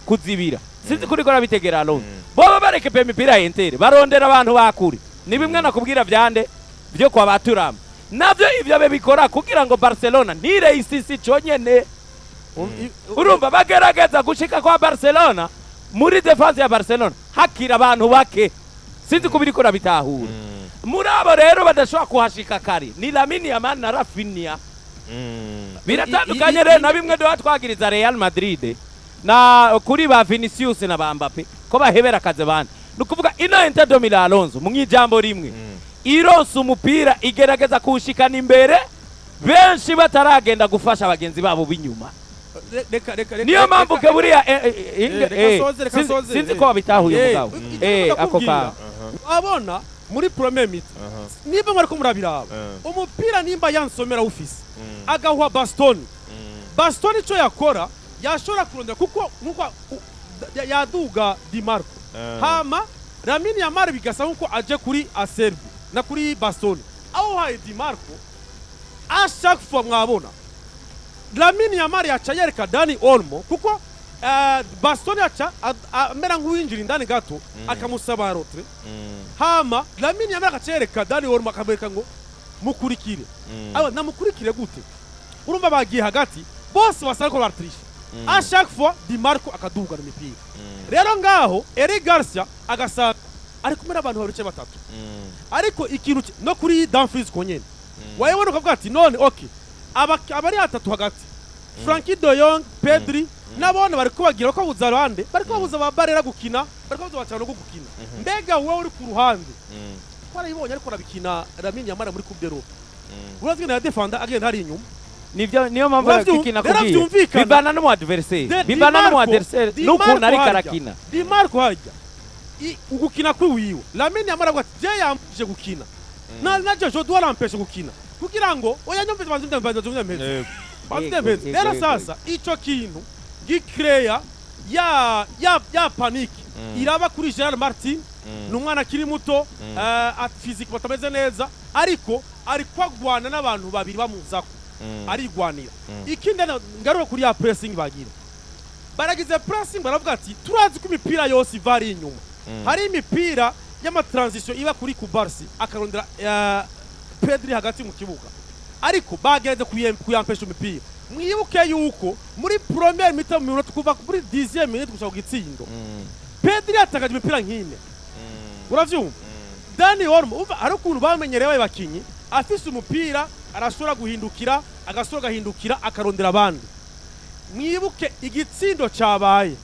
kuzibira. Sinzi kuri gora bitegera alone. Bo bareke pe mipira Inter barondera abantu bakuri. Ni bimwe nakubwira vyande byo kwa Baturama. Navyo ivyo bebikora kugira ngo Barcelona nire isisi conyene. Urumva bagerageza gushika kwa Barcelona muri defense ya Barcelona hakira abantu bake. Sinzi kubirikora bitahura. Muri abo rero badashobora kuhashika kare ni Lamine Yamal na Rafinha. Biratandukanye rero na bimwe do twagiriza Real Madrid. na kuri ba Vinicius na ba Mbappe ko bahebera akaze bandi nukuvuga ino Inter de Milan Alonso mu ijambo rimwe ironse umupira igerageza kuwushikana imbere benshi bataragenda gufasha abagenzi babo b'inyuma niyo mpamvu ke buriya sinzi ko babitahuye mugabo ako ka abona muri premier mita niba mwari ko murabiraba umupira nimba yansomera ufise agahuha Bastoni ico yakora yashobora kurondera kuko nkuko yaduga Di Marco hama Lamine Yamal bigasa nkuko aje kuri Acerbi na kuri Bastoni aho haye Di Marco a chaque fois mwabona Lamine Yamal yaca yereka Dani Olmo kuko Bastoni yaca amera nk'uwinjira indani gato akamusaba rotre hama Lamine Yamal akacereka Dani Olmo akabereka ngo mukurikire aba namukurikire gute urumva bagiye hagati bose basariko bartrisha a chaque fois Di Marco akaduga n'imipira rero ngaho Eric Garcia agasanga ari kumera abantu baruce batatu ariko ikintu no kuri Dumfries konyene wayibona ukavuga ati none okay abari atatu hagati Frankie de Jong Pedri nabone bari kubagira ko buza rwande bari kubabuza babarera gukina bari kubabuza bacana gukina mbega wowe uri ku ruhande twarayibonye ariko rabikina Lamine Yamal muri Coupe d'Europe urazwi na defender agenda hari inyuma niyo mpamvu yakikina kugiye bibana no mu adversaire nuko nari karakina Di Marco hajya ugukina kuri wiwe Lamine Yamal avuga ati je yambije gukina naje je dois l'empêcher gukina kugira ngo oya nyumvise banzimbe rero sasa ico kintu gikreya ya panique iraba kuri Gerard Martin n'umwana kiri muto physique batameze neza ariko ari kwagwana n'abantu babiri bamuzako arigwanira ikindi ngaruka kuri ya pressing bagira baragize pressing baravuga ati turazi ko imipira yose ivari inyuma hari imipira y'ama transition iba kuri Kubarsi akarondera Pedri hagati mu kibuga ariko bagenze kuyampesha imipira mwibuke yuko muri première minute mu minute kuva muri 10e minute gushaka gutsindo Pedri atakaje imipira nkine uravyumva Dani Olmo umva ari ukuntu bamenyerewe bakinyi afise umupira arashobora guhindukira agasora gahindukira akarondera abandi mwibuke igitsindo cabaye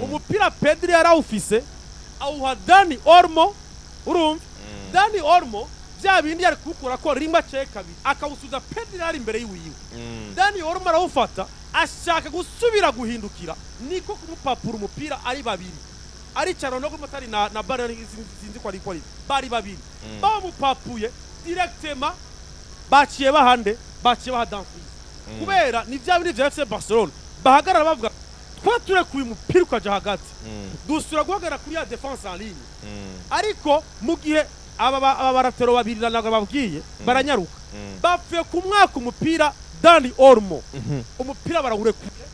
umupira Pedri yarawufise awuha Dani Olmo urumva Dani Olmo bya bindi yari kukura ko rimba che kabiri akawusuza Pedri ari imbere yiwiwe Dani Olmo arawufata ashaka gusubira guhindukira niko kumupapura umupira ari babiri ari cyaro no kumutari na barani sinzi ko ari bari babiri bamupapuye directement baciye bahande baciye baha Dumfries kubera ni bya bindi bya FC Barcelone bahagarara bavuga twature kuyi mupira ukaja hagati dusura guhagarara kuri ya defense en ligne ariko mu gihe aba baratero babiri nanaga babwiye baranyaruka bapfuye ku mwaka umupira Dani Olmo umupira barawurekuye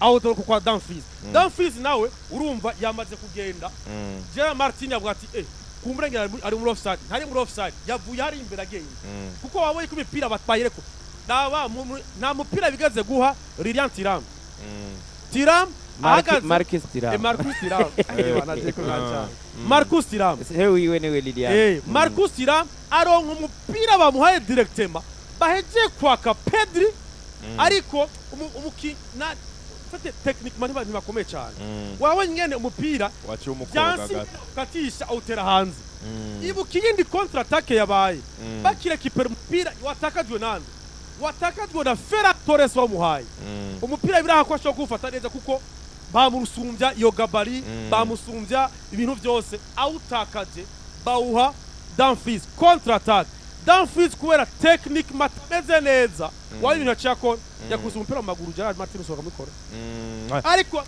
aho dore kwa Dumfries nawe urumva yamaze kugenda Gerard Martin yavuga ati kumurengera ari muri offside ntari muri offside yavuye hari imbere agenda kuko waboye ko imipira batwayireko nta mupira bigaze guha Lilian Thuram Marcus Thuram Marcus Thuram wiwe niwe Lilian Marcus Thuram aronka umupira bamuhaye directement baheje kwaka Pedri ariko umukina fate techniquement ntibakomeye cyane wawe nyene umupira waciye umukobwa katisha autera hanze ibuka yindi contre attaque yabaye bakira kiper umupira watakajwe nande watakajwe na Ferran Torres wamuhaye umupira biraha ko ashobora gufata neza kuko bamurusumbya iyo gabari bamusumbya ibintu byose awutakaje bawuha Dumfries contre attaque Dumfries kubera technique matameze neza wayo ibintu cyako yakuze umupira mu maguru Gerard Martin usohoka mukora ariko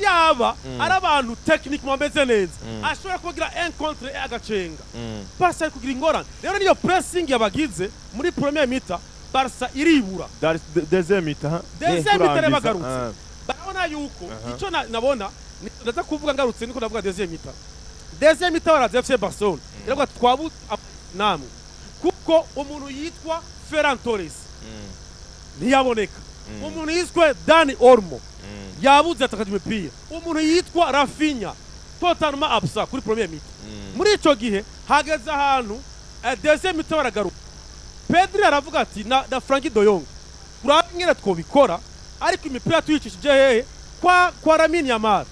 yaba ari abantu technique mameze neza ashobora kugira un contre agacenga passa kugira ingorane rero niyo pressing yabagize muri première mita Barca iribura deuxième mita bagarutse barabona yuko ico nabona ndaza kuvuga ngarutse niko navuga deuxième mita baraze FC Barcelone rero twabu namwe kuko umuntu yitwa Ferran Torres ntiyaboneka umuntu yitwa Dani Olmo yabuze atakaje imipira umuntu yitwa Rafinha totalement absent kuri première mita muri ico gihe hageze ahantu deuxième mita baragaruka Pedri aravuga ati na Frankie de Jong urangire twobikora ariko imipira tuyicishije hehe kwa Lamine Yamal.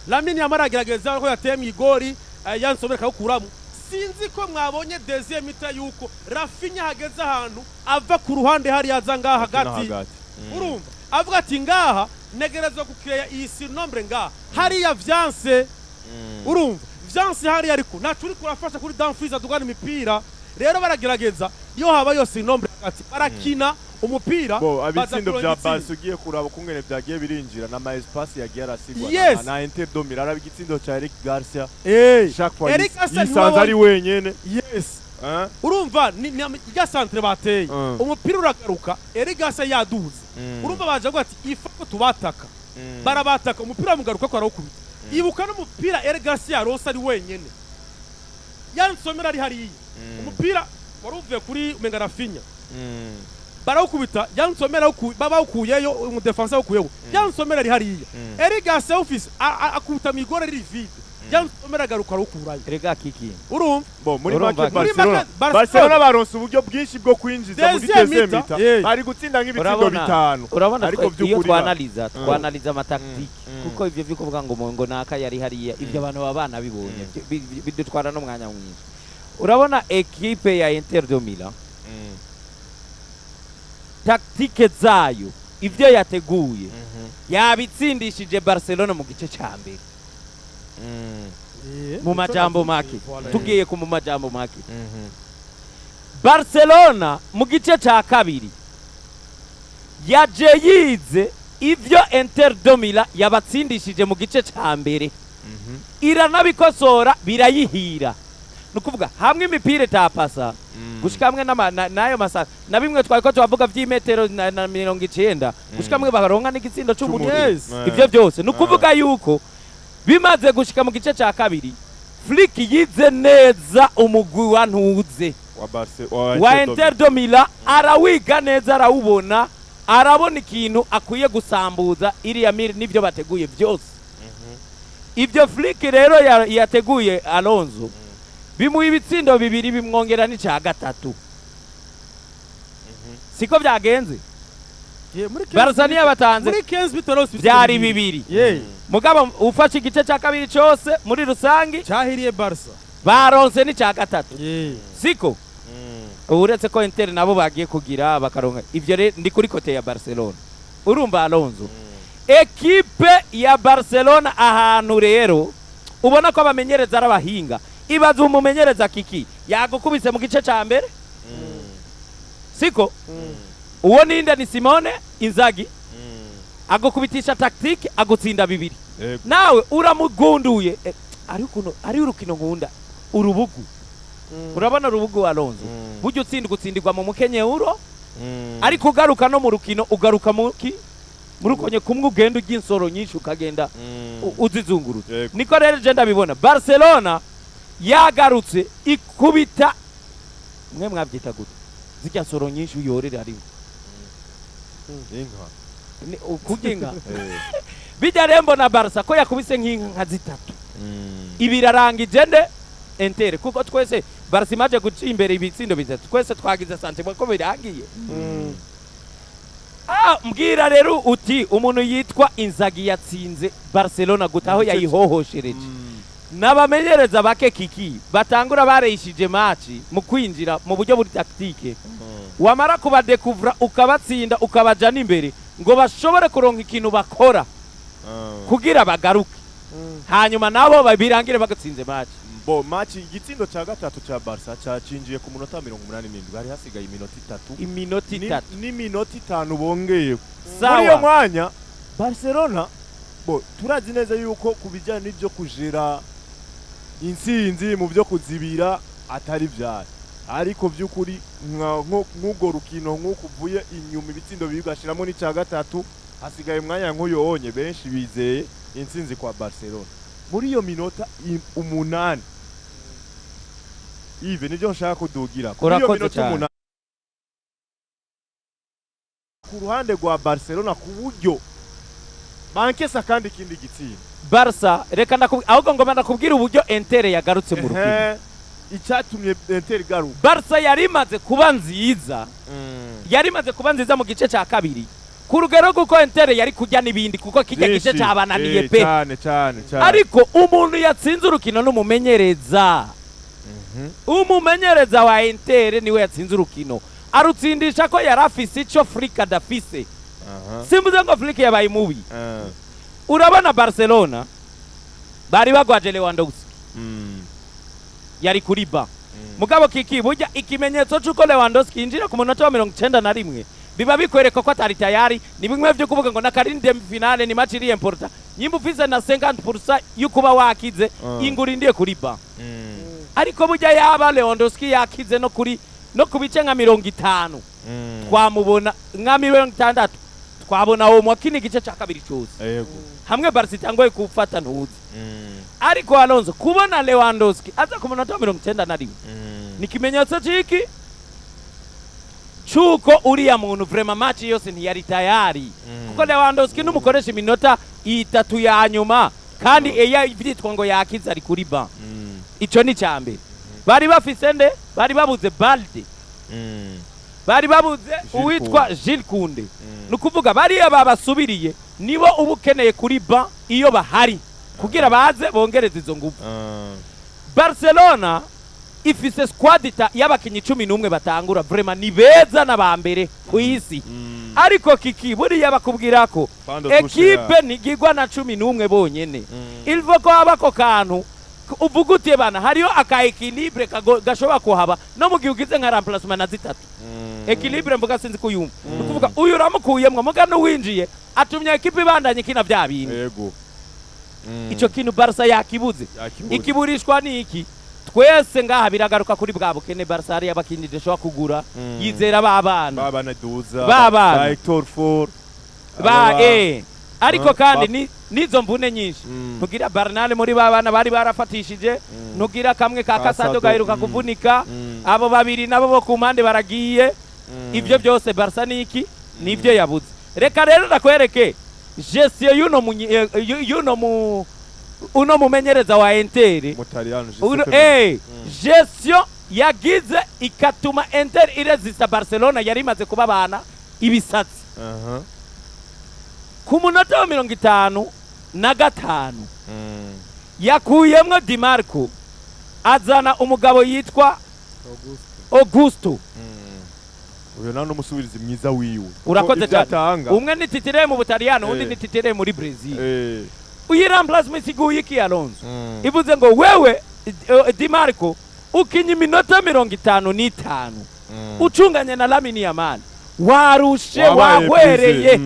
Lamine Yamal agerageza ko yateye mu igori yansomera kawukuramo. Sinzi ko mwabonye deuxième mita yuko Rafinha hageze ahantu ava ku ruhande hari yaza ngaha hagati. Urumva avuga ati ngaha negereza gukreya iyi surnombre ngaha hari ya Viance. Urumva Viance hari ariko nacuri kurafasha kuri Danfriza dugana imipira rero baragerageza iyo haba yose surnombre hagati barakina umupira abitsindo bya Barca ugiye kuraba kungene byagiye birinjira na espace yagiye arasigwa na Inter do Milan arabigitsindo cha Eric Garcia chaque fois yisanze ari wenyene urumva ya centre bateye umupira uragaruka Eric Garcia yaduze urumva baje ngo ati ifako tubataka barabataka umupira mugaruka ko arawukubita ibuka n'umupira Eric Garcia rosa ari wenyene yansomera ari hariya umupira waruvuye kuri umenga Rafinha barawukubita yansomera babawukuyeyo umudefensa wukuyeho yansomera ari hariya Eric Garcia office akuta migore riri vide yansomera garuka rukurayo erega kiki urumva muri Barcelona baronse uburyo bwinshi bwo kwinjiza muri deuxième mita ari gutsinda nk'ibitsindo bitanu ariko iyo twanaliza amataktike kuko ivyo bikuvuga ngo naka yari hariya ivyo abantu babana bibonye bidutwara no mwanya mwinshi urabona equipe ya Inter de Milan taktike zayo ivyo yateguye yabitsindishije Barcelona mu gice ca mbere mu majambo make tugiye ku mu majambo make Barcelona mu gice ca kabiri yaje yize ivyo Inter de Milan yabatsindishije mu gice ca mbere iranabikosora birayihira nukuvuga hamwe imipira itapasa gushika hamwe nayo masaka na bimwe twariko tubavuga vy'imetero na 90 gushika hamwe baronka n'igitsindo c'umuntu ivyo byose nukuvuga yuko bimaze gushika mu gice ca kabiri Flick yize neza umugwi wa ntuze wa Inter de Milan arawiga neza arawubona arabona ikintu akwiye gusambuza iriya nivyo bateguye byose ivyo Flick rero yateguye Alonso bimuha ibitsindo bibiri bimwongera n'icya gatatu siko byagenze Barcelona yabatanze muri 15 bitoro byari bibiri mugabo ufashe igice cya kabiri cyose muri rusangi cyahiriye Barca baronse n'icya gatatu siko uretse ko Inter nabo bagiye kugira bakaronka ivyo rero ndi kuri kote ya Barcelona urumva Alonso equipe ya Barcelona ahantu rero ubona ko abamenyereza arabahinga ibaza umumenyereza kiki yagukubise mu gice ca mbere siko uwo ninde ni Simone Inzaghi agukubitisha tactique agutsinda bibiri nawe uramugunduye ari urukino nkunda urubugu urabona urubugu Alonso buryo utsindirwa mu mukenyero ariko ugaruka no mu rukino ugaruka murukonye kumwe ugenda uginsoro nyinshi ukagenda uzizungurutse niko rero je ndabibona Barcelona yagarutse ikubita mwe mwabyita gute zijya soro nyinshi uyorera ari kuginga bijya rembo na Barca ko yakubise nk'inka zitatu ibirarangije nde Inter kuko twese Barca imaje guca imbere ibitsindo bitatu twese twagize sentiment ko birangiye mbwira rero uti umuntu yitwa Inzaghi yatsinze Barcelona gutaho yayihohoshereje n'abamenyereza bake kiki batangura bareyishije match mu kwinjira mu buryo buri tactique wamara kubadekuvura ukabatsinda ukabaja n'imbere ngo bashobore kuronka ikintu bakora kugira bagaruke hanyuma nabo babirangire bagatsinze match match igitsindo ca gatatu ca Barca cacinjiye ku munota 87 bari hasigaye iminota 3 n'iminota 5 bongeye muri iyo mwanya Barcelona turazi neza yuko kubijyana n'ibyo kujera insinzi mu byo kuzibira atari byari ariko by'ukuri nk'ugo rukino nk'ukuvuye inyuma ibitsindo bigashiramo n'icya gatatu hasigaye mwanya nk'uyonye benshi bizeye insinzi kwa Barcelona muri iyo minota 8 Ive nibyo nshaka kudugira kuri iyo minota 8 ku ruhande rwa Barcelona ku buryo bankesa kandi kindi gitsinda Barca reka ahubwo ngo ndakubwira uburyo Inter yagarutse mu rukino icyatumye Inter garuka Barca yarimaze kuba nziza mu gice cya kabiri ku rugero kuko Inter yari kujya n'ibindi kuko kijya gice cabananiye pe cyane ariko umuntu yatsinze urukino n'umumenyereza umumenyereza wa Inter niwe yatsinze urukino arutsindisha ko yarafise ico Afrika adafise simbuze ngo Afrika yabaye mubi urabona Barcelona bari bagwaje Lewandowski yari kuri ba mugabo kiki burya ikimenyetso cy'uko Lewandowski yinjira ku munota wa 91 biba bikwereka ko atari tayari ni bimwe byo kuvuga ngo nakari demi finale ni match iri important nyimba ufise na 50% yukuba wakize ingurindiye kuri ba ariko burya yaba Lewandowski yakize no kubice nka 50 twamubona nka 60 twabona uwo mwakini gice cya kabiri cyose hamwe Barca tangoye kufata ntuzi ariko Alonso kubona Lewandowski aza ku munota wa 91 ni kimenyetso ciki chuko uriya muntu vraiment match yose ntiyari tayari kuko Lewandowski n'umukoresha iminota 3 ya nyuma kandi eya ivyitwa ngo yakiza ari kuri ba ico ni cyambere bari bafise nde bari babuze Balde bari babuze uwitwa Jules Kunde nukuvuga bari babasubiriye nibo ubukeneye kuri ba iyo bahari kugira baze bongereza izo nguvu Barcelona ifise squad y'abakinyi 11 batangura vraiment ni beza nabambere ku isi ariko kiki buriya bakubwira ko equipe nigigwa na 11 bonyene ilvo ko abako kantu uvugutiye bana hariyo aka equilibre gashobora kuhaba no mu gihe ugize nka remplacement na zitatu equilibre mvuga sinzi kuyumva ukuvuga uyu ramukuyemwe mugano winjiye atumye equipe ibandanye kina vya bintu yego ico kintu Barca yakibuze ikiburishwa niki twese ngaha biragaruka kuri bwa bukene Barca ari abakinije shobora kugura yizera babana duza ba Hector for ariko kandi nizo mvune nyinshi ntugira Bernal muri babana bari barafatishije ntugira kamwe ka Casado gaheruka kuvunika abo babiri nabo bo ku mpande baragiye ivyo byose Barca niki nivyo yabuze reka rero ndakwereke gestion uno mumenyereza wa Inter gestion yagize ikatuma Inter irezista Barcelona yari imaze kubabana ibisatsi ku munota wa 55 yakuyemwo Di Marco azana umugabo yitwa Augusto uyo nano musubirizi mwiza wiwe urakoze cyane umwe ni titire mu Butaliyano undi ni titire muri Brazil uyiremplacement iguye iki Alonso ivuze ngo wewe Di Marco ukinyi iminota 55 ucunganye na Lamine Yamal warushe wahwereye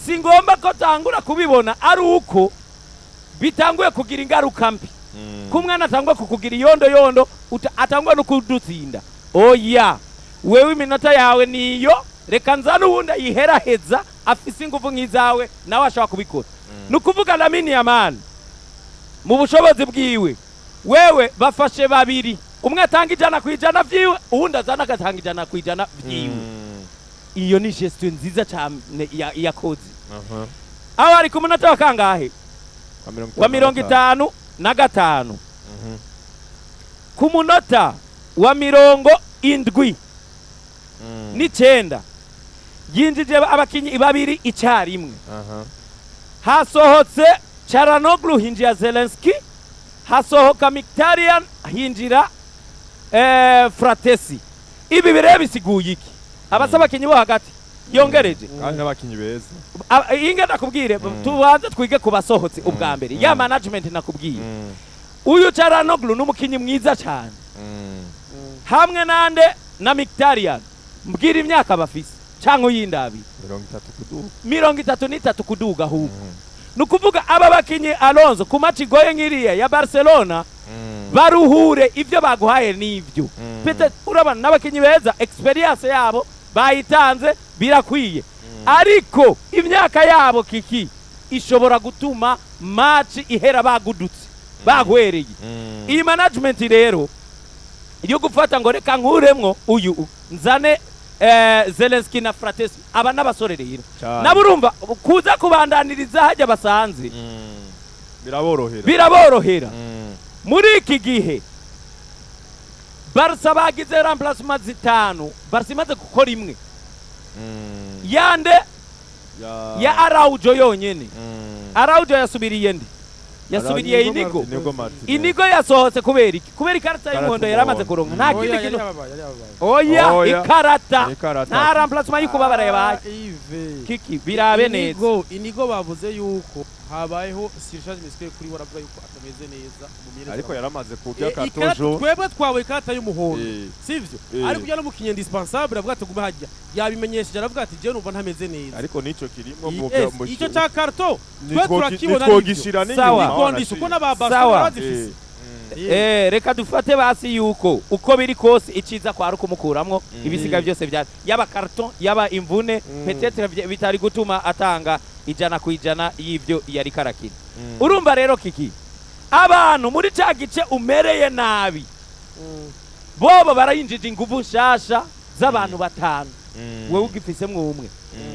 singomba ko tangura kubibona ari uko bitanguye kugira ingaruka mbi kumwana atangwa kukugira yondo atangwa no kudutsinda oya wewe iminota yawe niyo reka nzana uwunda yiheraheza afise ingufu nk'izawe nawe ashaka kubikora nukuvuga Lamine Yamal mu bushobozi bwiwe wewe bafashe babiri umwe atanga 100% vyiwe uwundi azana agatanga 100% vyiwe iyo ni gestion nziza cyane yakoze aho ari ku munota wa kangahe wa 55 ku munota wa 70 n'icenda yinjije abakinyi babiri icyarimwe hasohotse Charanoglu hinjira Zelensky hasohoka Mkhitaryan hinjira Fratesi ibi birebe bisiguye iki abasaba abakinyi bo hagati yongereje kandi abakinyi beza inga nakubwire tubanze twige kubasohotse ubwa mbere ya management nakubwiye uyu Charanoglu n'umukinyi mwiza cyane hamwe nande na Mkhitaryan mbwira imyaka bafise canko yindabi 33 kuduga huko nukuvuga aba bakinyi Alonso ku match goye ngiriye ya Barcelona baruhure ivyo baguhaye nivyo pete urabana n'abakinyi beza experience yabo bayitanze birakwiye ariko imyaka yabo kiki ishobora gutuma match ihera bagudutse bagwereye iyi management rero iyo gufata ngo reka nkuremwo uyu nzane Zelensky na Fratesi aba n'abasore rero naburumva kuza kubandaniriza hajya basanze biraborohera muri iki gihe Barca bagize remplacement zitanu Barca imaze gukora imwe yande ya Araujo yonyene Araujo yasubiriye ndi yasubiriye inigo yasohotse kubera iki kubera ikarata y'umuhondo yaramaze kuronka nta kindi kintu oya ikarata nta remplacement y'ukubabara yabaye kiki birabe neza inigo bavuze yuko habayeho surcharge musculaire kuri waravuga yuko atameze neza ariko yaramaze kujya katojo twebwe twawe ikarata y'umuhondo sivyo ariko ujya no mukinye indispensable avuga ati guma hajya yabimenyesheje aravuga ati je numva ntameze neza ariko nico kirimo vuga mu icyo cya karto twe turakibona twogishira n'inyuma kondisho ko n'ababasa bazifise reka dufate basi yuko uko biri kose iciza kwa rukumukuramwo ibisiga byose bya yaba karton yaba imvune peut-être bitari gutuma atanga ijana ku ijana y'ivyo yari karakira urumva rero kiki abantu muri ca gice umereye nabi bobo barayinjije inguvu nshasha z'abantu batanu wewe ugifisemwo umwe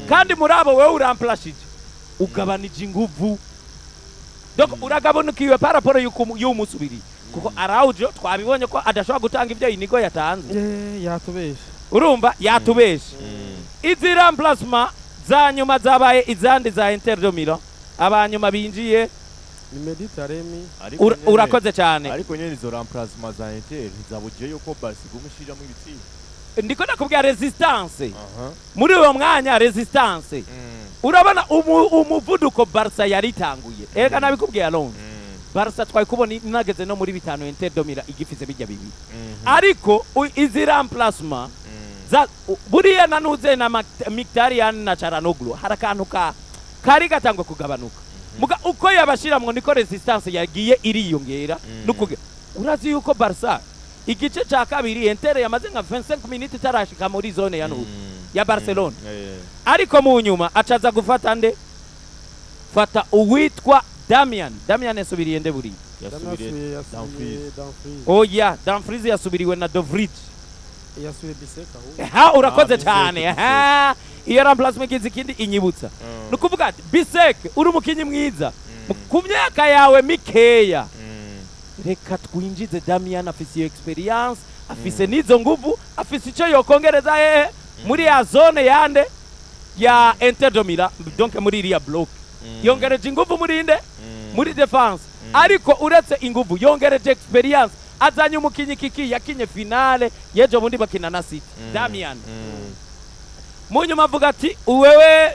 kandi muri abo wewe uramplashije ugabanije inguvu donc uragabanukiwe par rapport y'umusubiri kuko Araujo twabibonye ko adashobora gutanga ivyo inigo yatanze yatubesha urumva yatubesha izi remplacement za nyuma zabaye izandi za Inter de Milan abanyuma binjiye ni Meditaremi urakoze cyane ariko nyene izo remplacement za Inter zabugiye yuko Barca igumushiramo ibitsinda ndiko nakubwira resistance muri uwo mwanya resistance urabona umuvuduko Barca yaritanguye ega nabikubwiye Alonso Barca twari kubona inageze no muri bitano Inter de Milan igifize bijya bibi ariko izi remplacement za buriya nanuze na Mkhitaryan na Çalhanoğlu harakantu kari gatangwe kugabanuka muga uko yabashiramwo niko resistance yagiye iriyongera nukuge urazi yuko Barca igice ca kabiri Inter yamaze nka 25 minutes tarashika muri zone ya Barcelone ariko mu nyuma acaza gufata nde fata uwitwa Damian yasubiriye nde buri yasubiriye oya Dumfries yasubiriwe na Dovrich yasubiriye Biseka urakoze cyane iyo remplacement ikindi inyibutsa nukuvuga Bisek uri umukinyi mwiza ku myaka yawe mikeya reka twinjize Damian afise iyo experience afise nizo nguvu afise icyo yokongereza muri ya zone yande ya Inter de Milan donc muri iriya block yongereje inguvu muri inde muri defense ariko uretse inguvu yongereje experience azanye umukinyi kiki yakinye finale yejo bundi bakina na City Damian munyuma avuga ati wewe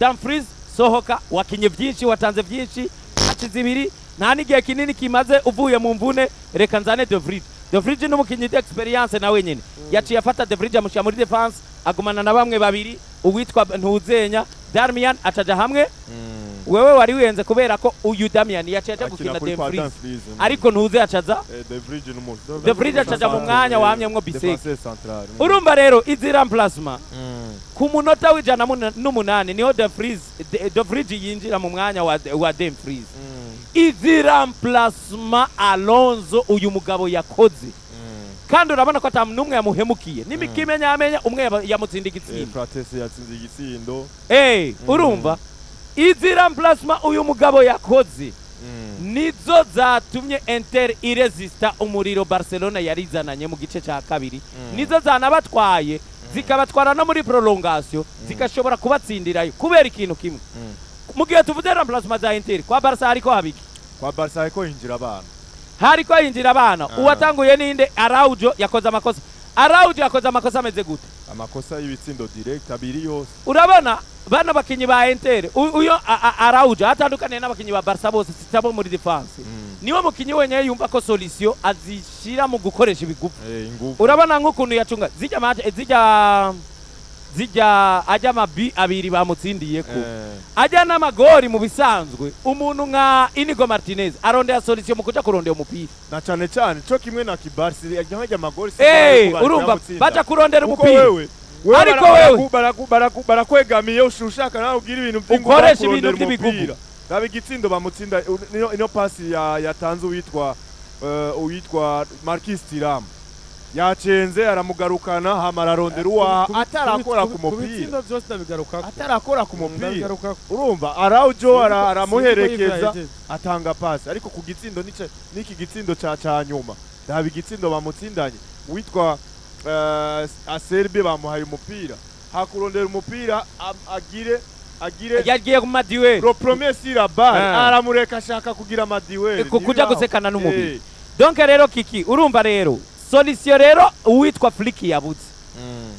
Dumfries sohoka wakinye byinshi watanze byinshi ati zibiri nta nigihe kinini kimaze uvuye mu mvune reka nzane Dovrich n'umukinyi d'experience nawe nyene yaciye afata Dovrich amushya muri defense agumana na bamwe babiri uwitwa Ntuzenya Damian acaja hamwe wewe wari wiyenze kubera ko uyu Damian yaciye gukina Dumfries ariko Ntuze acaza Dovrich acaja mu mwanya wamyemwo Bisek urumva rero izi remplacement ku munota w'ijana n'umunani niho Dovrich yinjira mu mwanya wa Dumfries izi remplacement Alonso uyu mugabo yakoze kandi urabona ko atamnumwe yamuhemukiye nimikimenya amenya umwe yamutsinda igitsindo Fratese yatsinze igitsindo urumva izi remplacement uyu mugabo yakoze nizo zatumye Inter iresista umuriro Barcelona yarizananye mu gice cya kabiri nizo zanabatwaye zikabatwara no muri prolongation zikashobora kubatsindirayo kubera ikintu kimwe mu gihe tuvuze remplacement za Inter kwa Barca hariko habiki kwa Barca hariko hinjira abana hariko hinjira abana uwatanguye ninde Araujo yakoze amakosa ameze gute amakosa y'ibitsindo direct abiri yose urabona bana bakinyi ba Inter uyo Araujo atandukanye n'abakinyi ba Barca bose sitabo muri defense niwe mukinyi wenye yumva ko solution azishira mu gukoresha ibigufu urabona nk'ukuntu yacunga zijya ajya mabi abiri bamutsindiye ko ajya n'amagori mu bisanzwe umuntu nka Inigo Martinez arondera solution mu kuja kurondera umupira na cyane cyo kimwe na Kibarsi ajya amagori urumva baja kurondera umupira ariko wewe barakwegamiye ushaka nawe ugira ibintu ukoresha ibintu by'ibigufu dabe igitsindo bamutsinda ino pasi yatanze uwitwa Marquis Thuram yacenze aramugarukana hamara rondera uwaha atarakora ku mupira atarakora ku mupira urumva Araujo aramuherekeza atanga pasi ariko ku gitsindo niki gitsindo ca nyuma dabe igitsindo bamutsindanye witwa Aserbe bamuhaye umupira hakurondera umupira agire yagiye ku madiwe le premier sur la balle aramureka ashaka kugira amadiwe kuja gusekana n'umubiri donc rero kiki urumva rero solution rero uwitwa Flick yabuze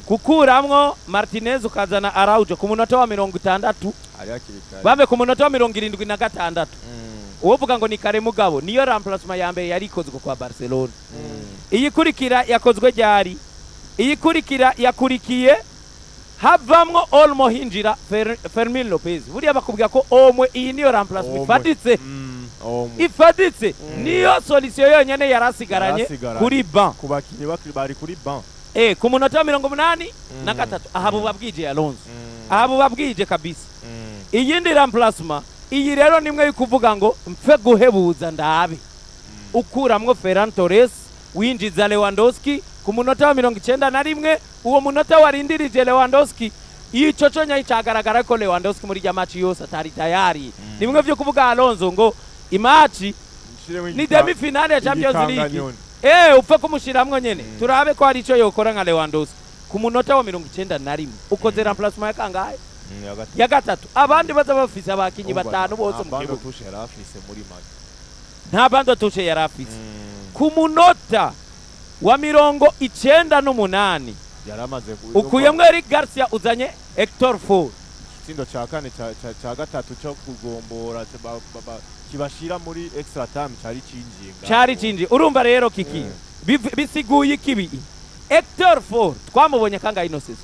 kukuramwo Martinez ukazana Araujo ku munota wa 60 babe ku munota wa 76 uvuga ngo ni kare mugabo niyo remplacement ya mbere yarikozwe kwa Barcelone iyikurikira yakozwe ryari iyikurikira yakurikiye havamwo Olmo hinjira Fermin Lopez buriya bakubwira ko omwe iyi niyo remplacement ifaditse niyo solution yonyene yarasigaranye kuri ban kubakinyi bari kuri ban ku munota wa 83 ahabo babwije Alonso ahabo babwije kabisa iyindi remplacement iyi rero nimwe yukuvuga ngo mfe guhebuza ndabe ukuramwo Ferran Torres winjiza Lewandowski ku munota wa 91 uwo munota warindirije Lewandowski ico conya icagaragara ko Lewandowski muri ya match yose atari tayari nimwe vyo kuvuga Alonso ngo imachi ni demi finale ya Champions League upfa kumushiramwo nyene turabe ko ari ico yokora nka Lewandowski ku munota wa 91 ukoze remplacement ya kangahe ya gatatu abandi baza bafise abakinyi batanu bose mu kibuga tushe yarafise muri match nta bando tushe yarafise ku munota wa 98 yaramaze ukuyemwe Eric Garcia uzanye Hector Ford ikindo ca kane ca gatatu cyo kugombora kibashira muri extra time cari cinjiye urumva rero kiki bisiguye ikibi Hector Ford twamubonye kanga Innocence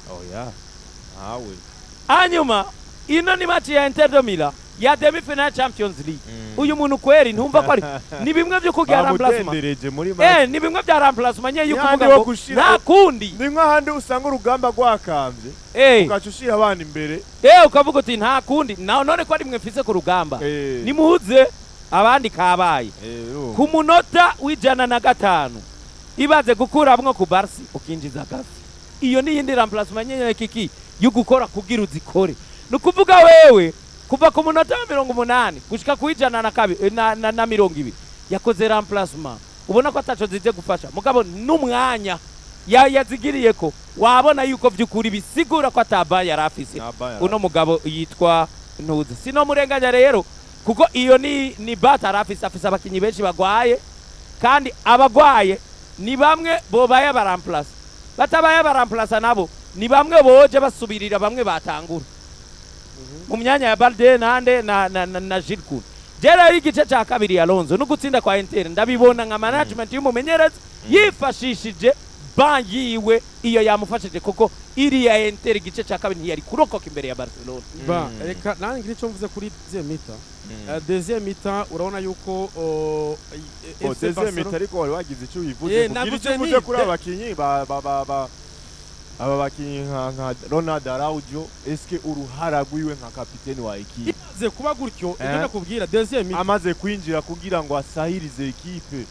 awe anyuma ino ni match ya Inter de Milan ya demi final Champions League uyu muntu kweri ntumva ko ari ni bimwe byo kugira remplacement ni bimwe bya remplacement nye yukuvuga ngo nta kundi ni nk'ahandi usanga urugamba rwakambye ugacushira abana imbere ukavuga uti nta kundi none ko ari mwe mfise ku rugamba nimuhuze abandi kabaye ku munota w'105 ibaze gukuramwo ku Barca ukinjiza gafi iyo ni yindi remplacement nye kiki yugukora kugira uzikore nukuvuga wewe kuva ku munota wa 80 gushika ku 120 yakoze remplacement ubona ko ataco zije gufasha mugabo n'umwanya yazigiriye ko wabona yuko vyukuri bisigura ko ataba yarafise uno mugabo yitwa Ntuzi sino murenganya rero kuko iyo ni bata arafise abakinyi benshi bagwaye kandi abagwaye ni bamwe bobaye baramplace batabaye baramplace nabo ni bamwe boje basubirira bamwe batangura mu myanya ya Balde nande na Jirku jera igice ca kabiri Alonso no gutsinda kwa Inter ndabibona nka management y'umumenyereza yifashishije bangiwe iyo yamufashije kuko iri ya Inter igice ca kabiri ntiyari kurokoka imbere ya Barcelona reka nange ngire cyo mvuze kuri deuxième mi-temps urabona yuko deuxième mi-temps ariko wari wagize icyo uyivuze kugira kuri abakinyi aba bakinyi nka Ronald Araujo eske uruhara rwiwe nka kapiteni wa equipe imaze kuba gutyo ugenda kubwira deuxième mi amaze kwinjira kugira ngo asahirize equipe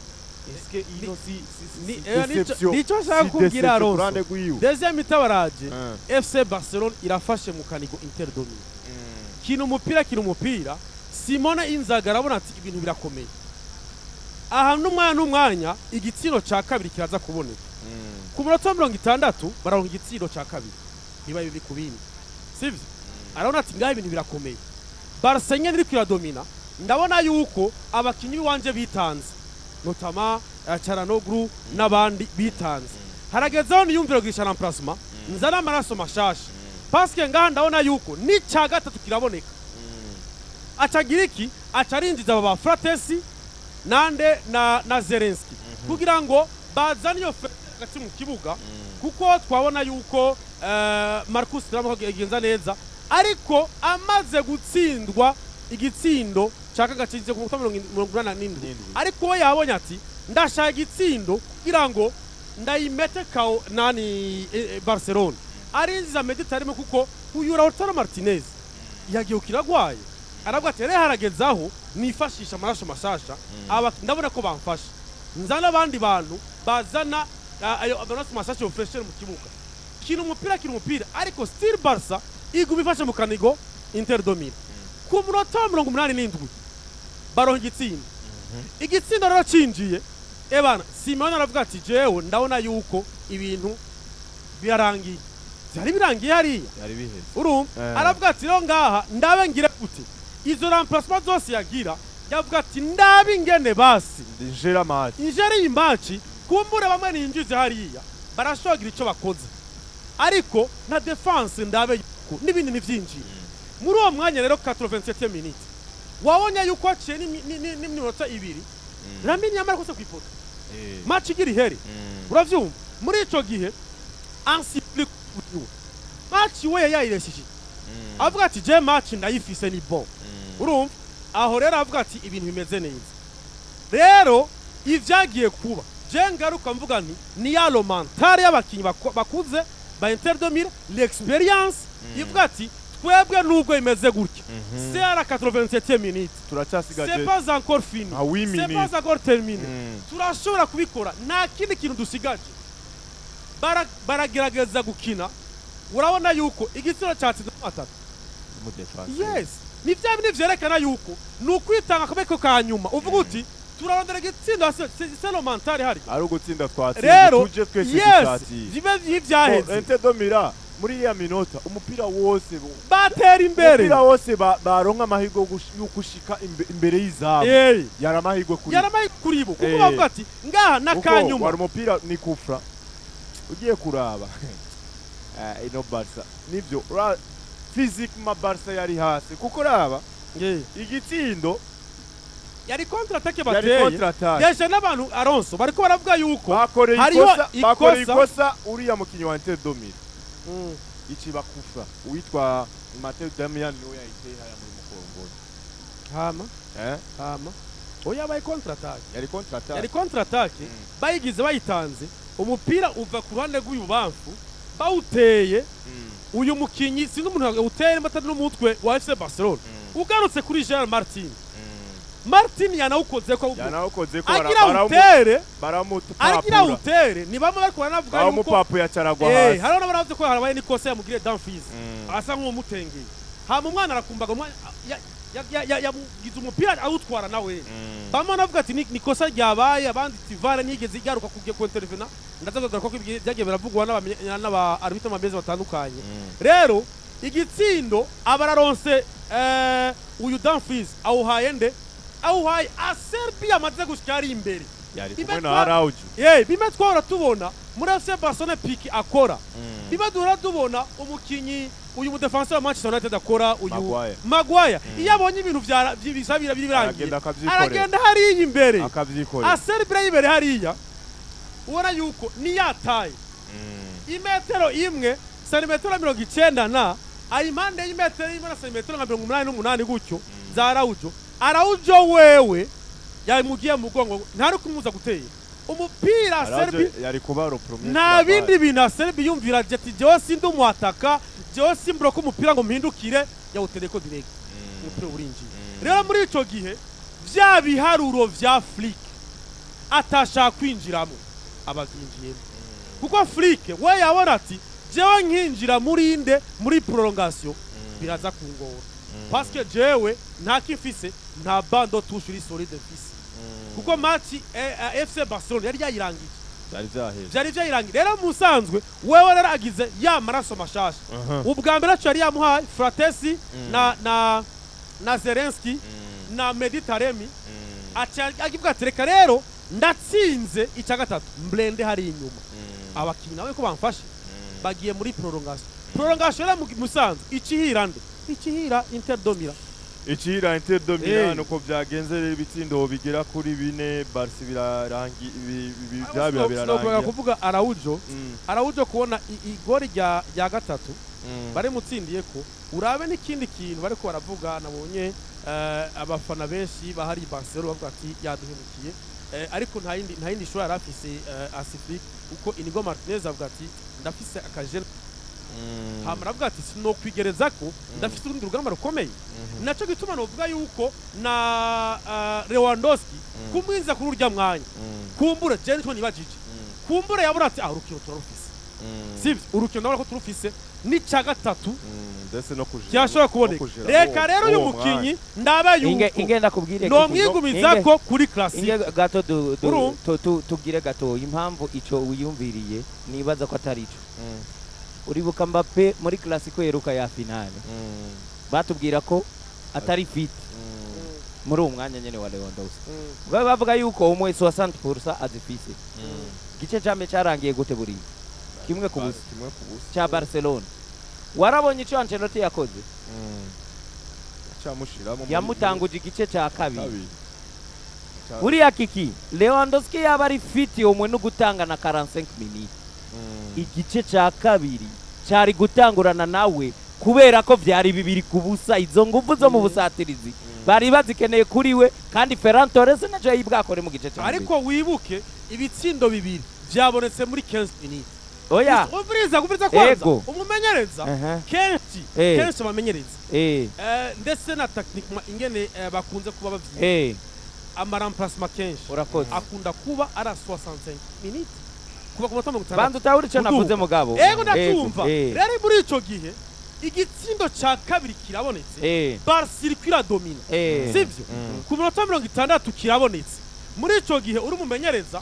eske ino nico shaka kubwira Alonso deuxième mi baraje FC Barcelone irafashe mu kanigo Inter de Milan kino umupira Simone Inzaghi arabona ati ibintu birakomeye aha n'umwanya igitsiro ca kabiri kiraza kuboneka ku munota wa 60 baronka igitsiro ca kabiri Ribaye biri kubindi sivyo arabona ati ngaho ibintu birakomeye Barcelone iri kwiradomina ndabona yuko abakinyi wanje bitanze notama Charanoglu n'abandi bitanze haragezeho niyumvira guhisha remplacement nzana amaraso mashasha parce que ngaha ndabona yuko ni ca gatatu kiraboneka acagira iki acarinjiza aba Fratesi nande na Zelensky kugira ngo bazane iyo hagati mu kibuga kuko twabona yuko Marcus Thuram yagenza neza ariko amaze gutsindwa igitsindo chaka gacize ku 187 ariko we yabonye ati ndashaka igitsindo kugira ngo ndayimete kao nani Barcelone arinziza Mediterane kuko uyu Lautaro Martinez yagiye ukiragwaye arabwa ati rero haragezaho nifashisha amaraso mashasha ndabona ko bamfasha nzana abandi bantu bazana ayo amaraso mashasha fresh mu kibuga kino umupira ariko still Barca igubifashe mu kanigo Inter de Milan ku munota 87 baronka igitsindo rero cinjiye ebana Simone aravuga ati jewe ndabona yuko ibintu byarangiye byari birangiye hariya yari biheze urumva aravuga ati rero ngaha ndabe ngire gute izo remplacement zose yagira yavuga ati ndabe ingene basi njera match injere y'imbaci kumbura bamwe ninjize hariya barashogira ico bakoze ariko na defense ndabe yuko n'ibindi nivyinjiye muri uwo mwanya rero 87 minutes wabonye yuko aciye n'iminota ibiri Lamine yamara kose kwipota match igira iheri uravyumva muri ico gihe ansiple match we yayireshije avuga ati je match ndayifise ni bon urumva aho rero avuga ati ibintu bimeze neza rero ivyagiye kuba je ngaruka mvuga nti ni ya romantare y'abakinyi bakuze ba Inter 2000 l'experience ivuga ati twebwe nubwo imeze gutya c'est à la 87e minute turacasigaje c'est pas encore fini c'est pas encore terminé turashobora kubikora nta kindi kintu dusigaje baragerageza gukina urabona yuko igitsina cyatsinze atatu mu defense yes ni bya bindi vyerekana yuko nukwitanga akabeko ka nyuma uvuga uti turarondera igitsinda c'est mentale hari ari ugutsinda twatsinze tuje twese gutati jibe vyaheze Inter 2000 muri ya minota umupira wose batera imbere umupira wose baronka amahigo yukushika imbere y'izabo yaramahigwe kuri bo kuko bavuga ati ngaha nakanyuma wari umupira ni kufra ugiye kuraba ino Barca nivyo physiquement Barca yari hasi kuko raba igitsindo yari contre attaque bateye yeshe n'abantu Alonso bariko baravuga yuko hariho ikosa uriya mukinyi wa Inter 2000 ichi bakufra uitwa Mateo Damian niwe yayiteye haya muri mukongoni hama oya bayi contre attaque yari contre attaque bayigize bayitanze umupira uva ku ruhande rw'ububamfu bawuteye uyu mukinyi sinzi umuntu uteye matatu n'umutwe wa FC Barcelone ugarutse kuri Jean Martin yanawukoze ko agira utere ni bamwe bariko banavuga yuko umupapu yacaragwa hasi harona baravuze ko harabaye nikosa yamugire Danfries asa nk'umutengeye hama umwana arakumbaga yamugize umupira awutwara nawe bamwe navuga ati nikosa ryabaye abandi tivale nigeze igaruka kugiye ku intervena ndazaga ko byagiye biravugwa n'aba arbitre mabeze batandukanye rero igitsindo abararonse uyu Danfries awuhaye nde awuhaye Serbia amaze gushikari imbere yari kumwe na Araujo bime twara tubona muri FC Barcelone piki akora bime dura tubona umukinyi uyu mu defenseur wa Manchester United akora uyu Maguire iyo abonye ibintu bisabira birangiye aragenda hariya imbere akavyikora Serbia imbere hariya ubona yuko ni yataye imetero imwe santimetero 90 na ayimande y'imetero imwe na santimetero 88 gutyo za Araujo wewe yamugiye mu gongo ntari kumuza guteye umupira Serbia yari kubaro premier nta bindi bina Serbia yumvira ati jewe sindi umwataka jewe simbro ko umupira ngo mpindukire yawutereko direct umupira urinjiye rero muri ico gihe vya biharuro vya Flick atashaka kwinjiramo abaginjiye kuko Flick we yabona ati jewe nkinjira muri inde muri prolongation biraza kungora parce que jewe nta kifise nta bando touche uri solide fise kuko match FC Barcelone yari yayirangije byari byayirangije rero musanzwe wewe rero agize ya maraso mashasha ubwa mbere cyo yari yamuhaye Fratesi na Zelensky na Meditaremi agivuga ati reka rero ndatsinze icya gatatu mblende hari inyuma abakinyi nawe ko bamfashe bagiye muri prolongation rero musanzwe ikihira Inter 2000 Ichira Inter 2000 nuko byagenze rero ibitsindo bigera kuri 4 Barca birarangi birarangira kuvuga Araujo kubona igori rya gatatu bare mutsindiye ko urabe n'ikindi kintu bariko baravuga nabonye abafana benshi bahari Barcelona bavuga ati yaduhemukiye ariko nta yindi shura yarafise Asifik uko Inigo Martinez avuga ati ndafise akajene hamaravuga ati sinokwigereza ko ndafite urundi rugamba rukomeye naco gituma novuga yuko na Lewandowski kumwinza kuri urya mwanya kumbura je nitwo nibajije kumbura yabura ati urukino turarufise sivyo urukino ndabona ko turufise ni ca gatatu ndetse no kujira cyashobora kuboneka reka rero uyu mukinyi ndabe yuko ingenda kubwire no mwigumiza ko kuri classique inge gato tugire gato impamvu ico wiyumviriye nibaza ko atari ico uribuka Mbappe muri classico yeruka ya finale batubwira ko atari fit muri uwo mwanya nyene wa Lewandowski bavuga yuko umwe 60% azifise gice cyame cyarangiye gute buri kimwe ku busa cya Barcelone warabonye icyo Ancelotti yakoze yamutanguje igice cya kabiri uriya kiki Lewandowski yaba ari fit umwe no gutanga na 45 minutes igice cya kabiri cyari gutangurana nawe kubera ko byari bibiri ku busa izo nguvu zo mu busatirizi bari bazikeneye kuri we kandi Ferran Torres naje yibwakore mu gice cya ariko wibuke ibitsindo bibiri byabonetse muri 15 minutes oya uvuriza kwanza umumenyereza kenshi bamenyereza ndetse na techniquement ingene bakunze kuba bavyiye amaramplacement kenshi akunda kuba ara 65 minutes kuba ku matamo gutara bandu tawuri cyo navuze mugabo ndatumva rero muri ico gihe igitsindo ca kabiri kirabonetse Barcelona domina sivyo ku minota 60 kirabonetse muri ico gihe uri mumenyereza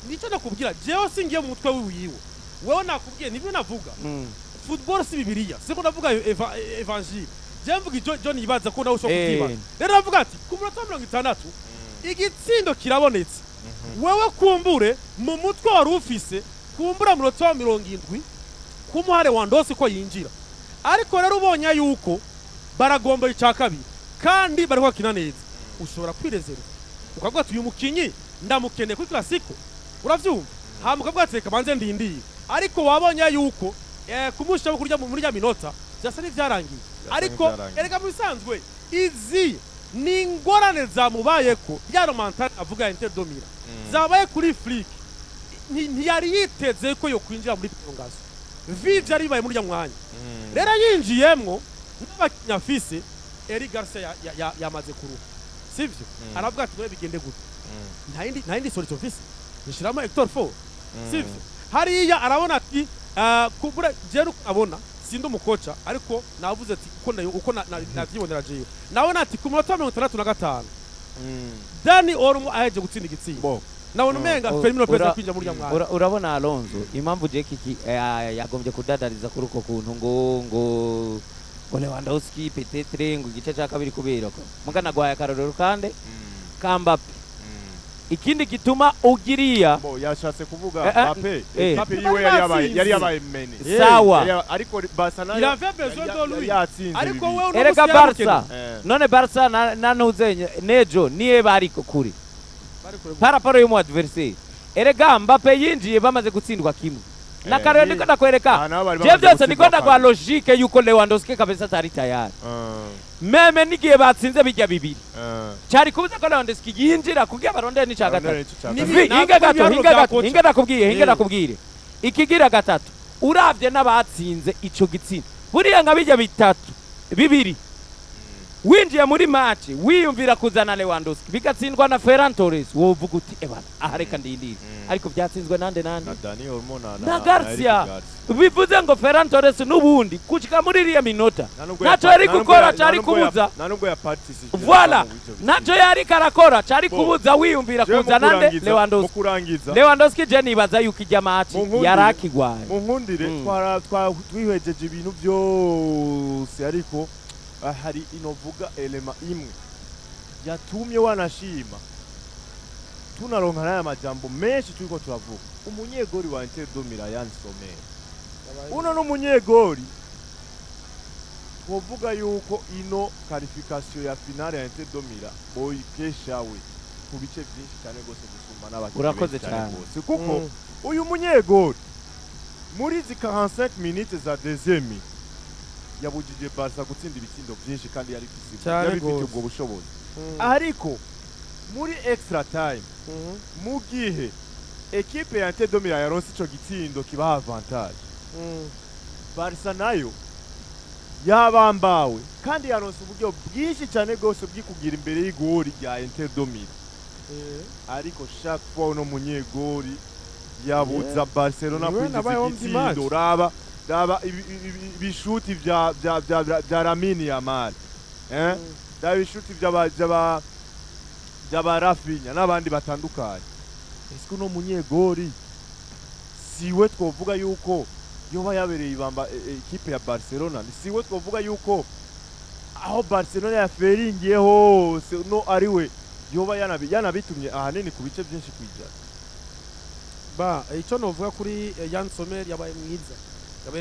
nico nakubwira jewe singiye mu mutwe wiwiwe wewe nakubwiye nibyo navuga football si bibiliya siko navuga evangile je mvuga John yibaza ko nawe ushobora kutiba rero navuga ati ku minota 60 igitsindo kirabonetse wewe kumbure mu mutwe wari ufise kumbura mu minota 70 kumuhare Lewandowski ko yinjira ariko rero ubonye yuko baragomba icya kabiri kandi bari kwakina neza ushobora kwirezera ukavuga ati uyu mukinyi ndamukeneye kuri classico uravyumva hamukavuga ati reka banze ndindiye ariko wabonye yuko kumusha kurya muri ya minota byasa n'ivyarangiye ariko erega mu bisanzwe izi ni ingorane zamubaye ko ya romantan avuga Inter domira zabaye kuri flick ntiyari yiteze ko yo kwinjira muri prolongation vivyo ari baye muri ya mwanya rero yinjiyemwo n'abakinyafise Eric Garcia yamaze kuruha sivyo aravuga ati we bigende gute nta yindi solution fise nishiramo Hector 4 sivyo hariya arabona ati kubura jeru abona sindo mukocha ariko navuze ati uko navyibonera jeyo nabona ati ku minota 65 Dani Olmo aheje gutsinda igitsinda nabona umenga Firmino pesa kwinja muri ya mwana urabona Alonso impamvu je kiki yagombye kudadariza kuri uko kuntu ngo Lewandowski peut-être ngo igice cya kabiri kubera ko mugana gwaya karorero kandi Mbappe ikindi gituma ugiriya yashatse kuvuga Mbappe yiwe yari yabaye mene sawa ariko Barcelona yatsinze ariko wewe erega Barca none Barca nanuzenye nejo niye bariko kuri paraporo y'umu adversaire erega Mbappe yinjiye bamaze gutsindwa kimwe na karere niko ndakwereka je byose niko ndagwa logique yuko Lewandowski kabisa atari tayari meme nigiye batsinze bijya bibiri cyari kubuza ko Lewandowski yinjira kugira barondere ni cyagatatu hinga nakubwire ikigira gatatu uravye n'abatsinze ico gitsinda buriya nka bijya bitatu bibiri winjiye muri match wiyumvira kuzana Lewandowski bigatsindwa na Ferran Torres wovuga uti ebana ahareka ndindira ariko byatsinzwe nande na Dani Olmo na Garcia bivuze ngo Ferran Torres nubundi kuchika muri iriya minota naco yari gukora cyari kubuza nanubwo ya participate voilà naco yari karakora cyari kubuza wiyumvira kuzana nande Lewandowski je nibaza yuko ijya match yarakigwaye mu nkundire twihwejeje ibintu byose ariko hari inovuga elema imwe yatumye wanashima tunaronka n'aya majambo menshi turiko turavuga umunyegori wa Inter domira yansomeye uno n'umunyegori twovuga yuko ino qualification ya finale ya Inter domira boyikeshawe ku bice byinshi cyane gose gusumba n'abakinnyi urakoze cyane kuko uyu munyegori muri zi 45 minutes za deuxième yabujije Barca gutsinda ibitsindo byinshi kandi yari bifite ubwo bushobozi ariko muri extra time mu gihe equipe ya Inter domira yaronse ico gitsindo kibaha avantage Barca nayo yabambawe kandi yaronse uburyo bwinshi cyane gose bwikugira imbere y'igori rya Inter domira ariko chaque fois no munyegori yabuza Barcelona kwinjiza igitsindo raba ibishuti vya Lamine Yamal da ibishuti vya Rafinha n'abandi batandukanye ese no munyegori siwe twovuga yuko yoba yabereye ibamba ekipe ya Barcelona siwe twavuga yuko aho Barcelona yaferingiye hose no ari we yoba yanabitumye ahanini ku bice byinshi kwijana ba icyo novuga kuri Yann Sommer yabaye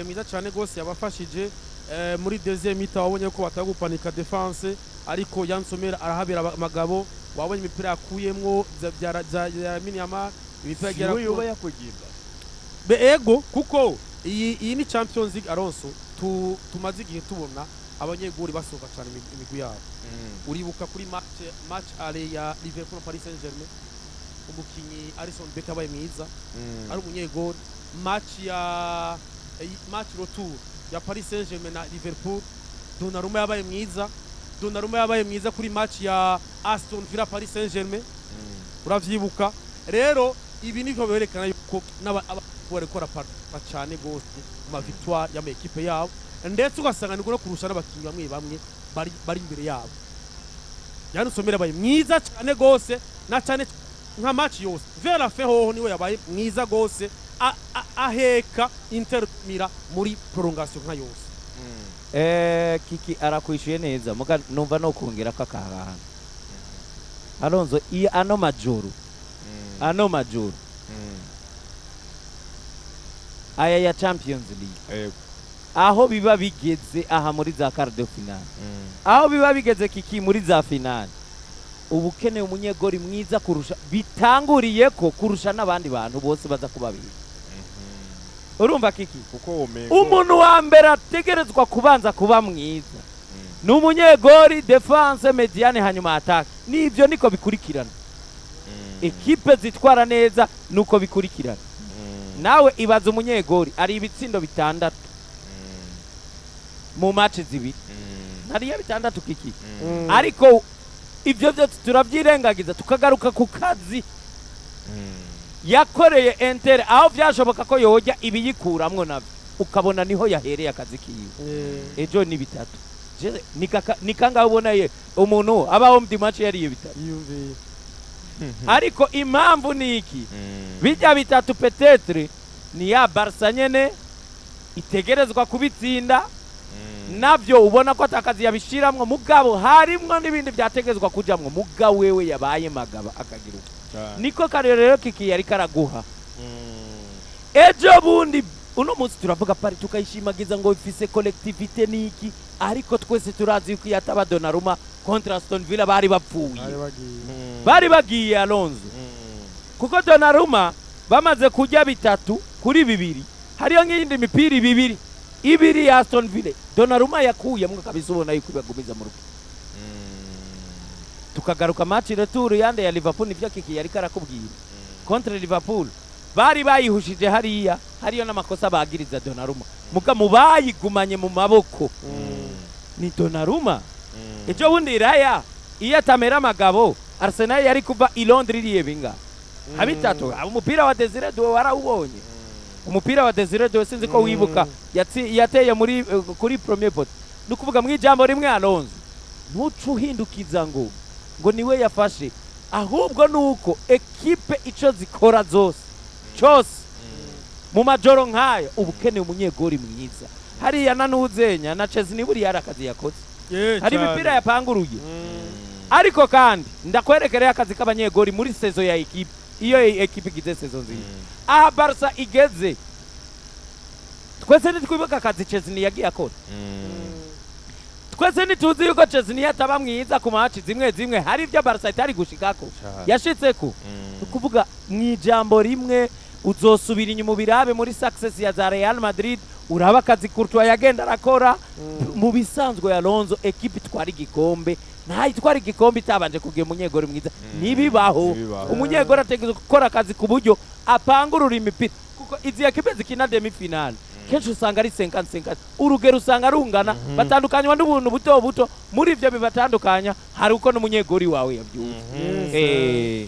mwiza cyane gose yabafashije muri deuxième mi-temps wabonye ko batagupanika defense ariko Yann Sommer arahabera amagabo wabonye imipira yakuyemwo bya Miniama imipira yagera yoba yakugimba ego kuko iyi ni Champions League Alonso tumaze igihe tubona abanyeguri basohoka cyane imigwi yabo uribuka kuri match ale ya Liverpool Paris Saint-Germain umukinyi Alisson Becker abaye mwiza ari umunyegori match retour ya Paris Saint-Germain na Liverpool Donnarumma yabaye mwiza kuri match ya Aston Villa Paris Saint-Germain uravyibuka rero ibi niko berekana yuko barekora cyane gose mu victoire ya equipe yabo ndetse ugasanga niko no kurusha n'abakinyi bamwe bari imbere yabo Yann Sommer yabaye mwiza cyane gose na cyane nka match yose Vera Feho niwe yabaye mwiza gose aheka Inter mira muri prolongation nka yose Kiki arakwishuye neza muga numva no kongera kakahana Alonso ano majoro aya ya Champions League aho biba bigeze aha muri za quart de finale aho biba bigeze Kiki muri za finale ubukene umunyegori mwiza kurusha bitanguriye ko kurusha n'abandi bantu bose baza kubabira urumva Kiki kuko umuntu wa mbere ategerezwa kubanza kuba mwiza n'umunyegori defense mediane hanyuma attack nivyo niko bikurikirana ekipe zitwara neza nuko bikurikirana nawe ibaza umunyegori ari ibitsindo bitandatu mu match zibiri nariye bitandatu Kiki ariko ivyo byose turavyirengagiza tukagaruka ku kazi yakoreye Inter aho vyashoboka ko yojya ibiyikuramwo navyo ukabona niho yahereye akazi kiwe ejo ni bitatu nikanga ubona ye umuntu abaho mu match yari bitatu ariko impamvu niki bijya bitatu peut-être ni ya Barca nyene itegerezwa kubitsinda navyo ubona ko atakazi yabishiramwe mugabo harimwo nibindi byategezwa kujamwe muga wewe yabaye magaba akagira niko karero Kiki yari karaguha ejo bundi uno munsi turavuga pari tukayishimagiza ngo ifise collectivité niki ariko twese turazi yuko yataba Donnarumma contre Aston Villa bari bagiye Alonso kuko Donnarumma bamaze kujya bitatu kuri bibiri hariyo ngindi mipiri ibiri ya Aston Villa Donnarumma yakuye mwe kabisa ubona yuko bagumiza mu rugo tukagaruka match retour yande ya Liverpool nivyo Kiki yari karakubwira contre Liverpool bari bayihushije hariyo n'amakosa bagiriza Donnarumma muga mubayigumanye mu maboko ni Donnarumma ejo bundi Raya iyo atamera amagabo Arsenal yari kuva i Londres iriye habitatu umupira wa Desire Doué warawubonye umupira wa Desire Doué sinzi ko wibuka yateye muri kuri premier pot nukuvuga mu ijambo rimwe Alonso ntucuhindukiza ngo niwe yafashe ahubwo nuko ekipe ico zikora zose cyose mu majoro nkaya ubukene umunyegori mwiza hariya nanuzenya na Chelsea ni buri yarakazi yakoze hari imipira yapanguruye ariko kandi ndakwerekereye akazi k'abanyegori muri saison ya ekipe iyo ekipe igize saison nziza aha Barca igeze twese nitwibuka akazi Chelsea yagiye akora twese nituzi yuko Chelsea yataba mwiza ku match zimwe hari ibyo Barca itari gushikako yashitseko kuvuga mwijambo rimwe uzosubira inyuma birabe muri success ya za Real Madrid uraba akazi Courtois yagenda arakora mu bisanzwe ya Alonso ekipe twari igikombe twari igikombe itabanje kugiye umunyegori mwiza nibibaho umunyegori ategeza gukora akazi ku buryo apangurura imipira kuko izi ekipe zikina demi finale kenshi usanga ari 50-50 urugero usanga rungana batandukanywa n'ubuntu buto muri ivyo bibatandukanya hari uko n'umunyegori wawe yavyuze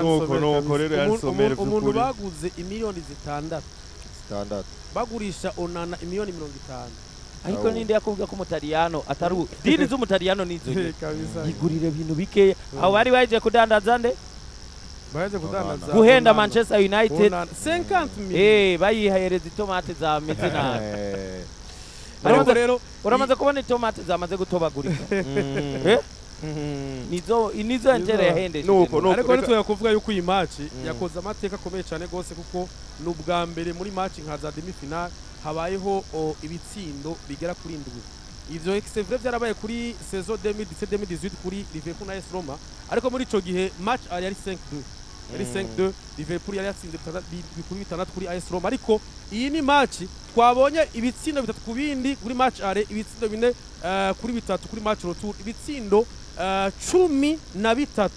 nuko rero Yann Sommer umuntu baguze imiliyoni 6 bagurisha Onana imiliyoni 50 ariko ninde yakubwira ko umutariyano atari dini z'umutariyano nizo yigurire ibintu bikeya aho bari baje kudandaza nde baheze kudandaza guhenda Manchester United 50 bayihereza itomate zameze nabi ariko rero uramaze kubona itomate zamaze gutobagurika nizo njere yahendeje ariko nitwe kuvuga yuko iyi match yakoze amateka akomeye cyane gose kuko n'ubwa mbere muri match nka za demi final habayeho ibitsindo bigera kuri 7 ivyo c'est vrai byarabaye kuri saison 2017-2018 kuri Liverpool na AS Roma ariko muri ico gihe match yari 5-2 yari 5-2 Liverpool yari yatsinze kuri 6 kuri AS Roma ariko iyi ni match twabonye ibitsindo 3 ku bindi kuri match are ibitsindo 4 kuri 3 kuri match retour ibitsindo 13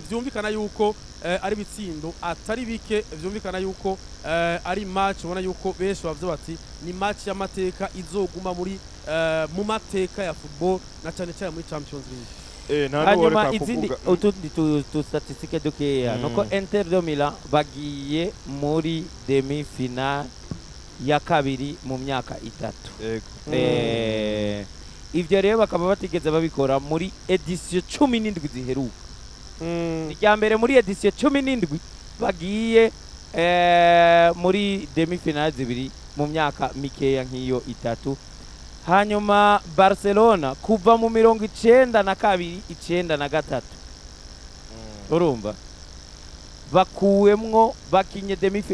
vyumvikana yuko ari bitsindo atari bike vyumvikana yuko ari match ubona yuko benshi bavyo bati ni match y'amateka izoguma muri mu mateka ya football na cyane cyane muri Champions League. Hanyuma izindi utundi tu statistique dukeya nuko Inter de Milan bagiye muri demi final ya kabiri mu myaka 3 ivyo rero bakaba batigeze babikora muri edition 17 ziheruka irya mbere muri edition 17 bagiye muri demi final zibiri mu myaka mikeya nk'iyo 3 hanyuma Barcelona kuva mu 92 93 urumva bakuwemwo bakinye demi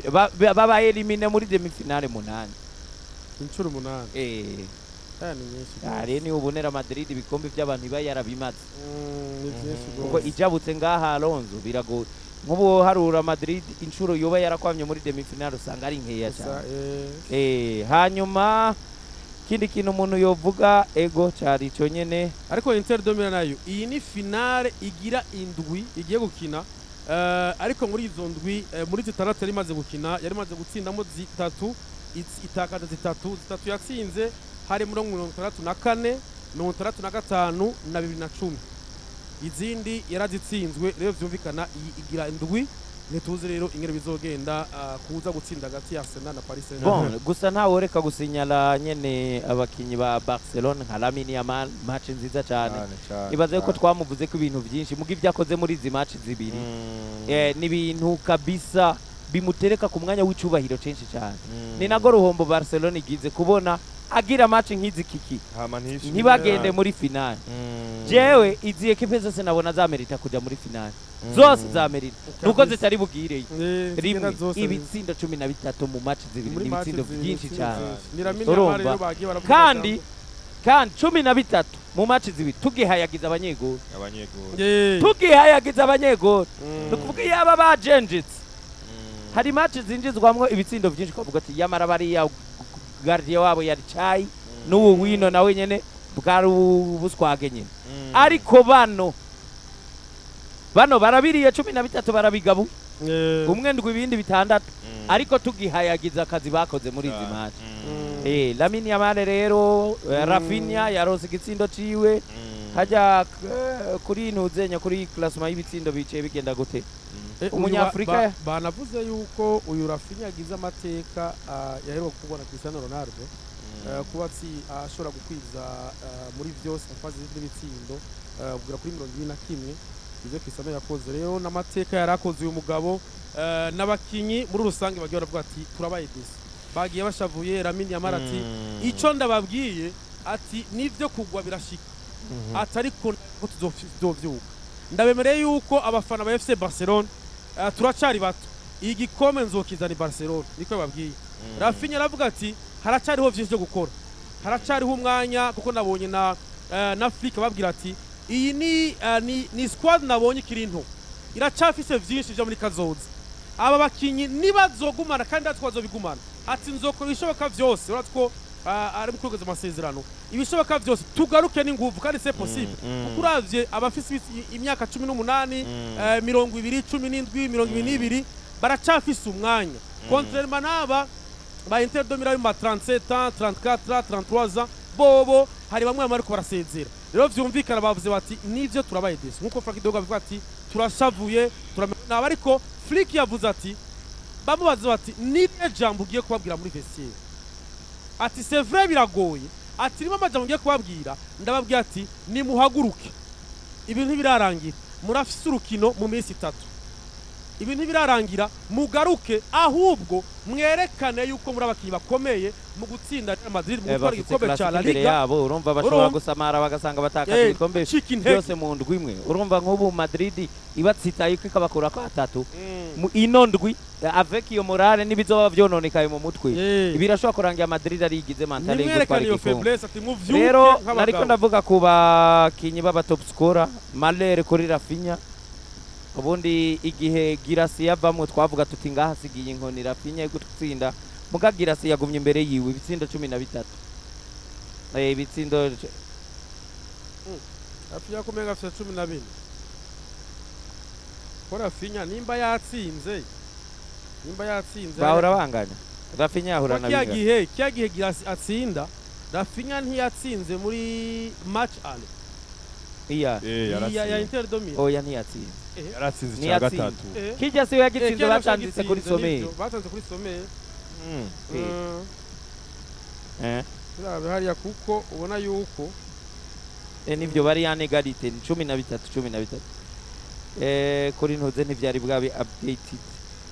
baba elimine muri demi finale 8 inshuro 8 ari ni ubonera Madrid ibikombe by'abantu bayarabimaze kuko ijabutse ngaha Alonso birago nkubo harura Madrid inshuro yoba yarakwamye muri demi finale usanga ari nkeya cyane hanyuma kindi kintu umuntu yovuga ego cyari cyo nyene ariko Inter de Milan nayo iyi ni finale igira indwi igiye gukina ariko muri izo ndwi muri zitandatu yari maze gukina yari maze gutsindamo 3 itakaza 3 yatsinze hari muri 64 65 na 2010 izindi yarazitsinzwe rero vyumvikana igira indwi netuze rero ingere bizogenda kuza gutsinda gati ya Arsenal na Paris Saint-Germain. Bon, gusa ntawe reka gusinyala nyene abakinyi ba Barcelone nka Lamine Yamal match nziza cyane. Ibaze ko twamuvuze ko ibintu byinshi mugi byakoze muri izi match zibiri. Ni ibintu kabisa bimutereka ku mwanya w'icubahiro censhi cyane. Ni nago ruhombo Barcelone igize kubona agira match nkizi kiki ntibagende muri finale jewe izi ekipe zose nabona zamerita kuja muri finale zose zamerita nuko zitari bugireye rimwe ibitsindo 13 mu match zibiri ibitsindo byinshi cyane kandi 13 mu match zibiri tugihayagiza abanyegoro tugihayagiza abanyegoro nukuvuga yaba bajenjitse hari match zinjizwamwo ibitsindo byinshi kuvuga ati yamara bari ya gardien wabo yari chai n'ubu wino nawe nyene bwari buswage nyene ariko bano barabiriye 13 barabigabu umwe ndwi ibindi bitandatu ariko tugihayagiza akazi bakoze muri izi match Lamine Yamal rero Rafinha yarose igitsindo ciwe haja kuri ntuzenya kuri classement y'ibitsindo bice bigenda gute umunyafrika banavuze yuko uyu Rafinha yagize amateka yaheruka kubona Cristiano Ronaldo kuba ashobora gukwiza muri byose afaze n'ibitsindo kugera kuri 21 ivyo Cristiano yakoze rero n'amateka yarakoze uyu mugabo n'abakinyi muri rusange bagiye baravuga ati turabaye disi bagiye bashavuye Lamine Yamal ati ico ndababwiye ati nivyo kugwa birashika atari ko tuzovyuka ndabemereye yuko abafana ba FC Barcelone turacari bato igikombe nzokizana Barcelone niko babwiye Rafinha aravuga ati haracariho vyinshi byo gukora haracariho umwanya kuko nabonye na Afrika babwira ati iyi ni squad nabonye kirinto iracafise vyinshi byo muri kazoza aba bakinyi nibazogumana kandi atwazobigumana ati nzokora ibishoboka vyose uratwo ari mukugeza amasezerano ibishoboka byose tugaruke n'inguvu kandi c'est possible kukuravye abafise imyaka 18 20 17 22 baracafise umwanya contrairement naba ba Inter de Milan ma 37 ans 34 ans 33 ans bobo hari bamwe bari ko barasezera rero vyumvikana bavuze bati nivyo turabaye desi nkuko Frank Doga avuga ati turashavuye turamena ariko Flick yavuze ati bamubaza bati ni jambo ugiye kubabwira muri vestiaire ati c'est vrai biragoye ati nima majambo ngiye kubabwira ndababwira ati ni muhaguruke ibintu birarangira murafise urukino mu minsi 3 ibintu birarangira mugaruke ahubwo mwerekane yuko muri abakinyi bakomeye mu gutsinda Real Madrid mu gutwara igikombe ca La Liga yabo urumva bashobora gusamara bagasanga batakaza igikombe byose mu ndwi imwe urumva nk'ubu Madrid ibatsitaye ko ikabakura kwa 3 mu ino ndwi avec iyo morale nibizoba vyononekaye mu mutwe ibirashobora kurangira Madrid ari igize mentale gutwara igikombe rero nariko ndavuga ku bakinyi baba top scorer Malere kuri Rafinha ubundi igihe Girasi yavamwe twavuga tuti ngaha sigiye inkoni Rafinha gutsinda muga Girasi yagumye imbere yiwe ibitsindo 13 ibitsindo Rafinha kumenga afite 12 ko Rafinha nimba yatsinze bahora banganya Rafinha yahura na biga kiya gihe Girasi atsinda Rafinha ntiyatsinze muri match ale ya Inter de Milan oya ntiyatsinze yaratsinze cya gatatu kijya se yagitsinze batanditse kuri sommet turabe hariya kuko ubona yuko nivyo bari yanegarite 13 kuri ntuze ntivyari bwabe updated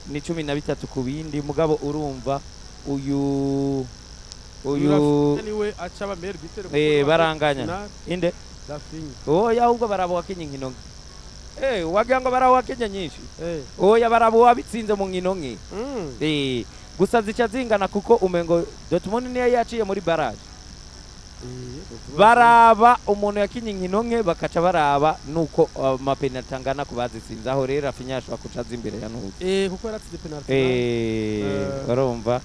ni 13 ku bindi mugabo urumva uyu niwe acaba mer bitere baranganya inde Rafinha oya ahubwo barabo wakinye nkino wagira ngo barabo wakinye nyinshi oya barabo wabitsinze mu nkino nke gusa zica zingana kuko umengo Dortmund niyo yaciye muri barrage baraba umuntu yakinye inkino nke bakaca baraba nuko amapenalty angana kubazitsinze aho rero Rafinha ashobora kucaza imbere ya nuko kuko yaratsinze penalty barumva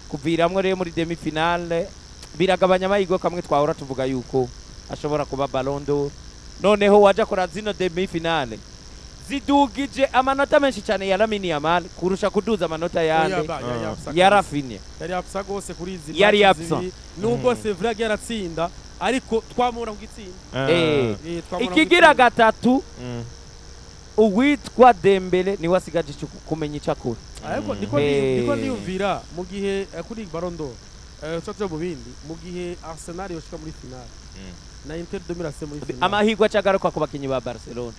kuviramwe rero muri demi finale biragabanya amahirwe kamwe twahora tuvuga yuko ashobora kuba Ballon d'Or noneho waja kora zino demi finale zidugije amanota menshi cyane ya Lamine Yamal kurusha kuduza amanota yande ya Rafinha yari yapsa gose kuri izi yari yapsa nubwo c'est vrai yaratsinda ariko twamura kugitsinda ikigira gatatu uwitwa Dembele ni wasigaje kumenya icakura ariko niko niyumvira mu gihe kuri Ballon d'Or cyo mu bindi mu gihe Arsenal yoshika muri finale na Inter de Milan muri finale amahirwe acagaruka ku bakinyi ba Barcelone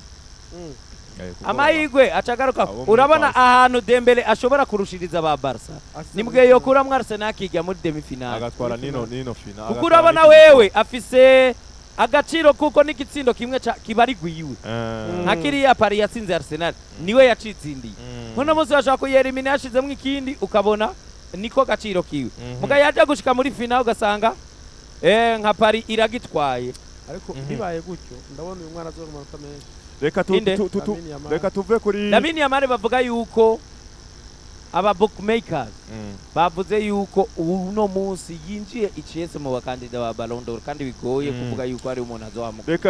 amahirwe acagaruka urabona ahantu Dembele ashobora kurushiriza ba Barca nimbwe yo kura mu Arsenal akijya muri demi finale agatwara nino finale kuko urabona wewe afise agaciro kuko n'igitsindo kimwe kibari gwiwe nkakiriya Paris yatsinze Arsenal niwe yacitsindiye none muzi bashaka kuyerimina yashizemo ikindi ukabona niko gaciro kiwe muga yaje gushika muri finale ugasanga nka Paris iragitwaye ariko bibaye gutyo ndabona uyu mwana azo kumanuka menshi reka tuve kuri Lamine Yamal bavuga yuko aba bookmakers bavuze yuko uno munsi yinjiye iciyese mu bakandida ba Ballon d'Or kandi bigoye kuvuga yuko ari umuntu azohamuka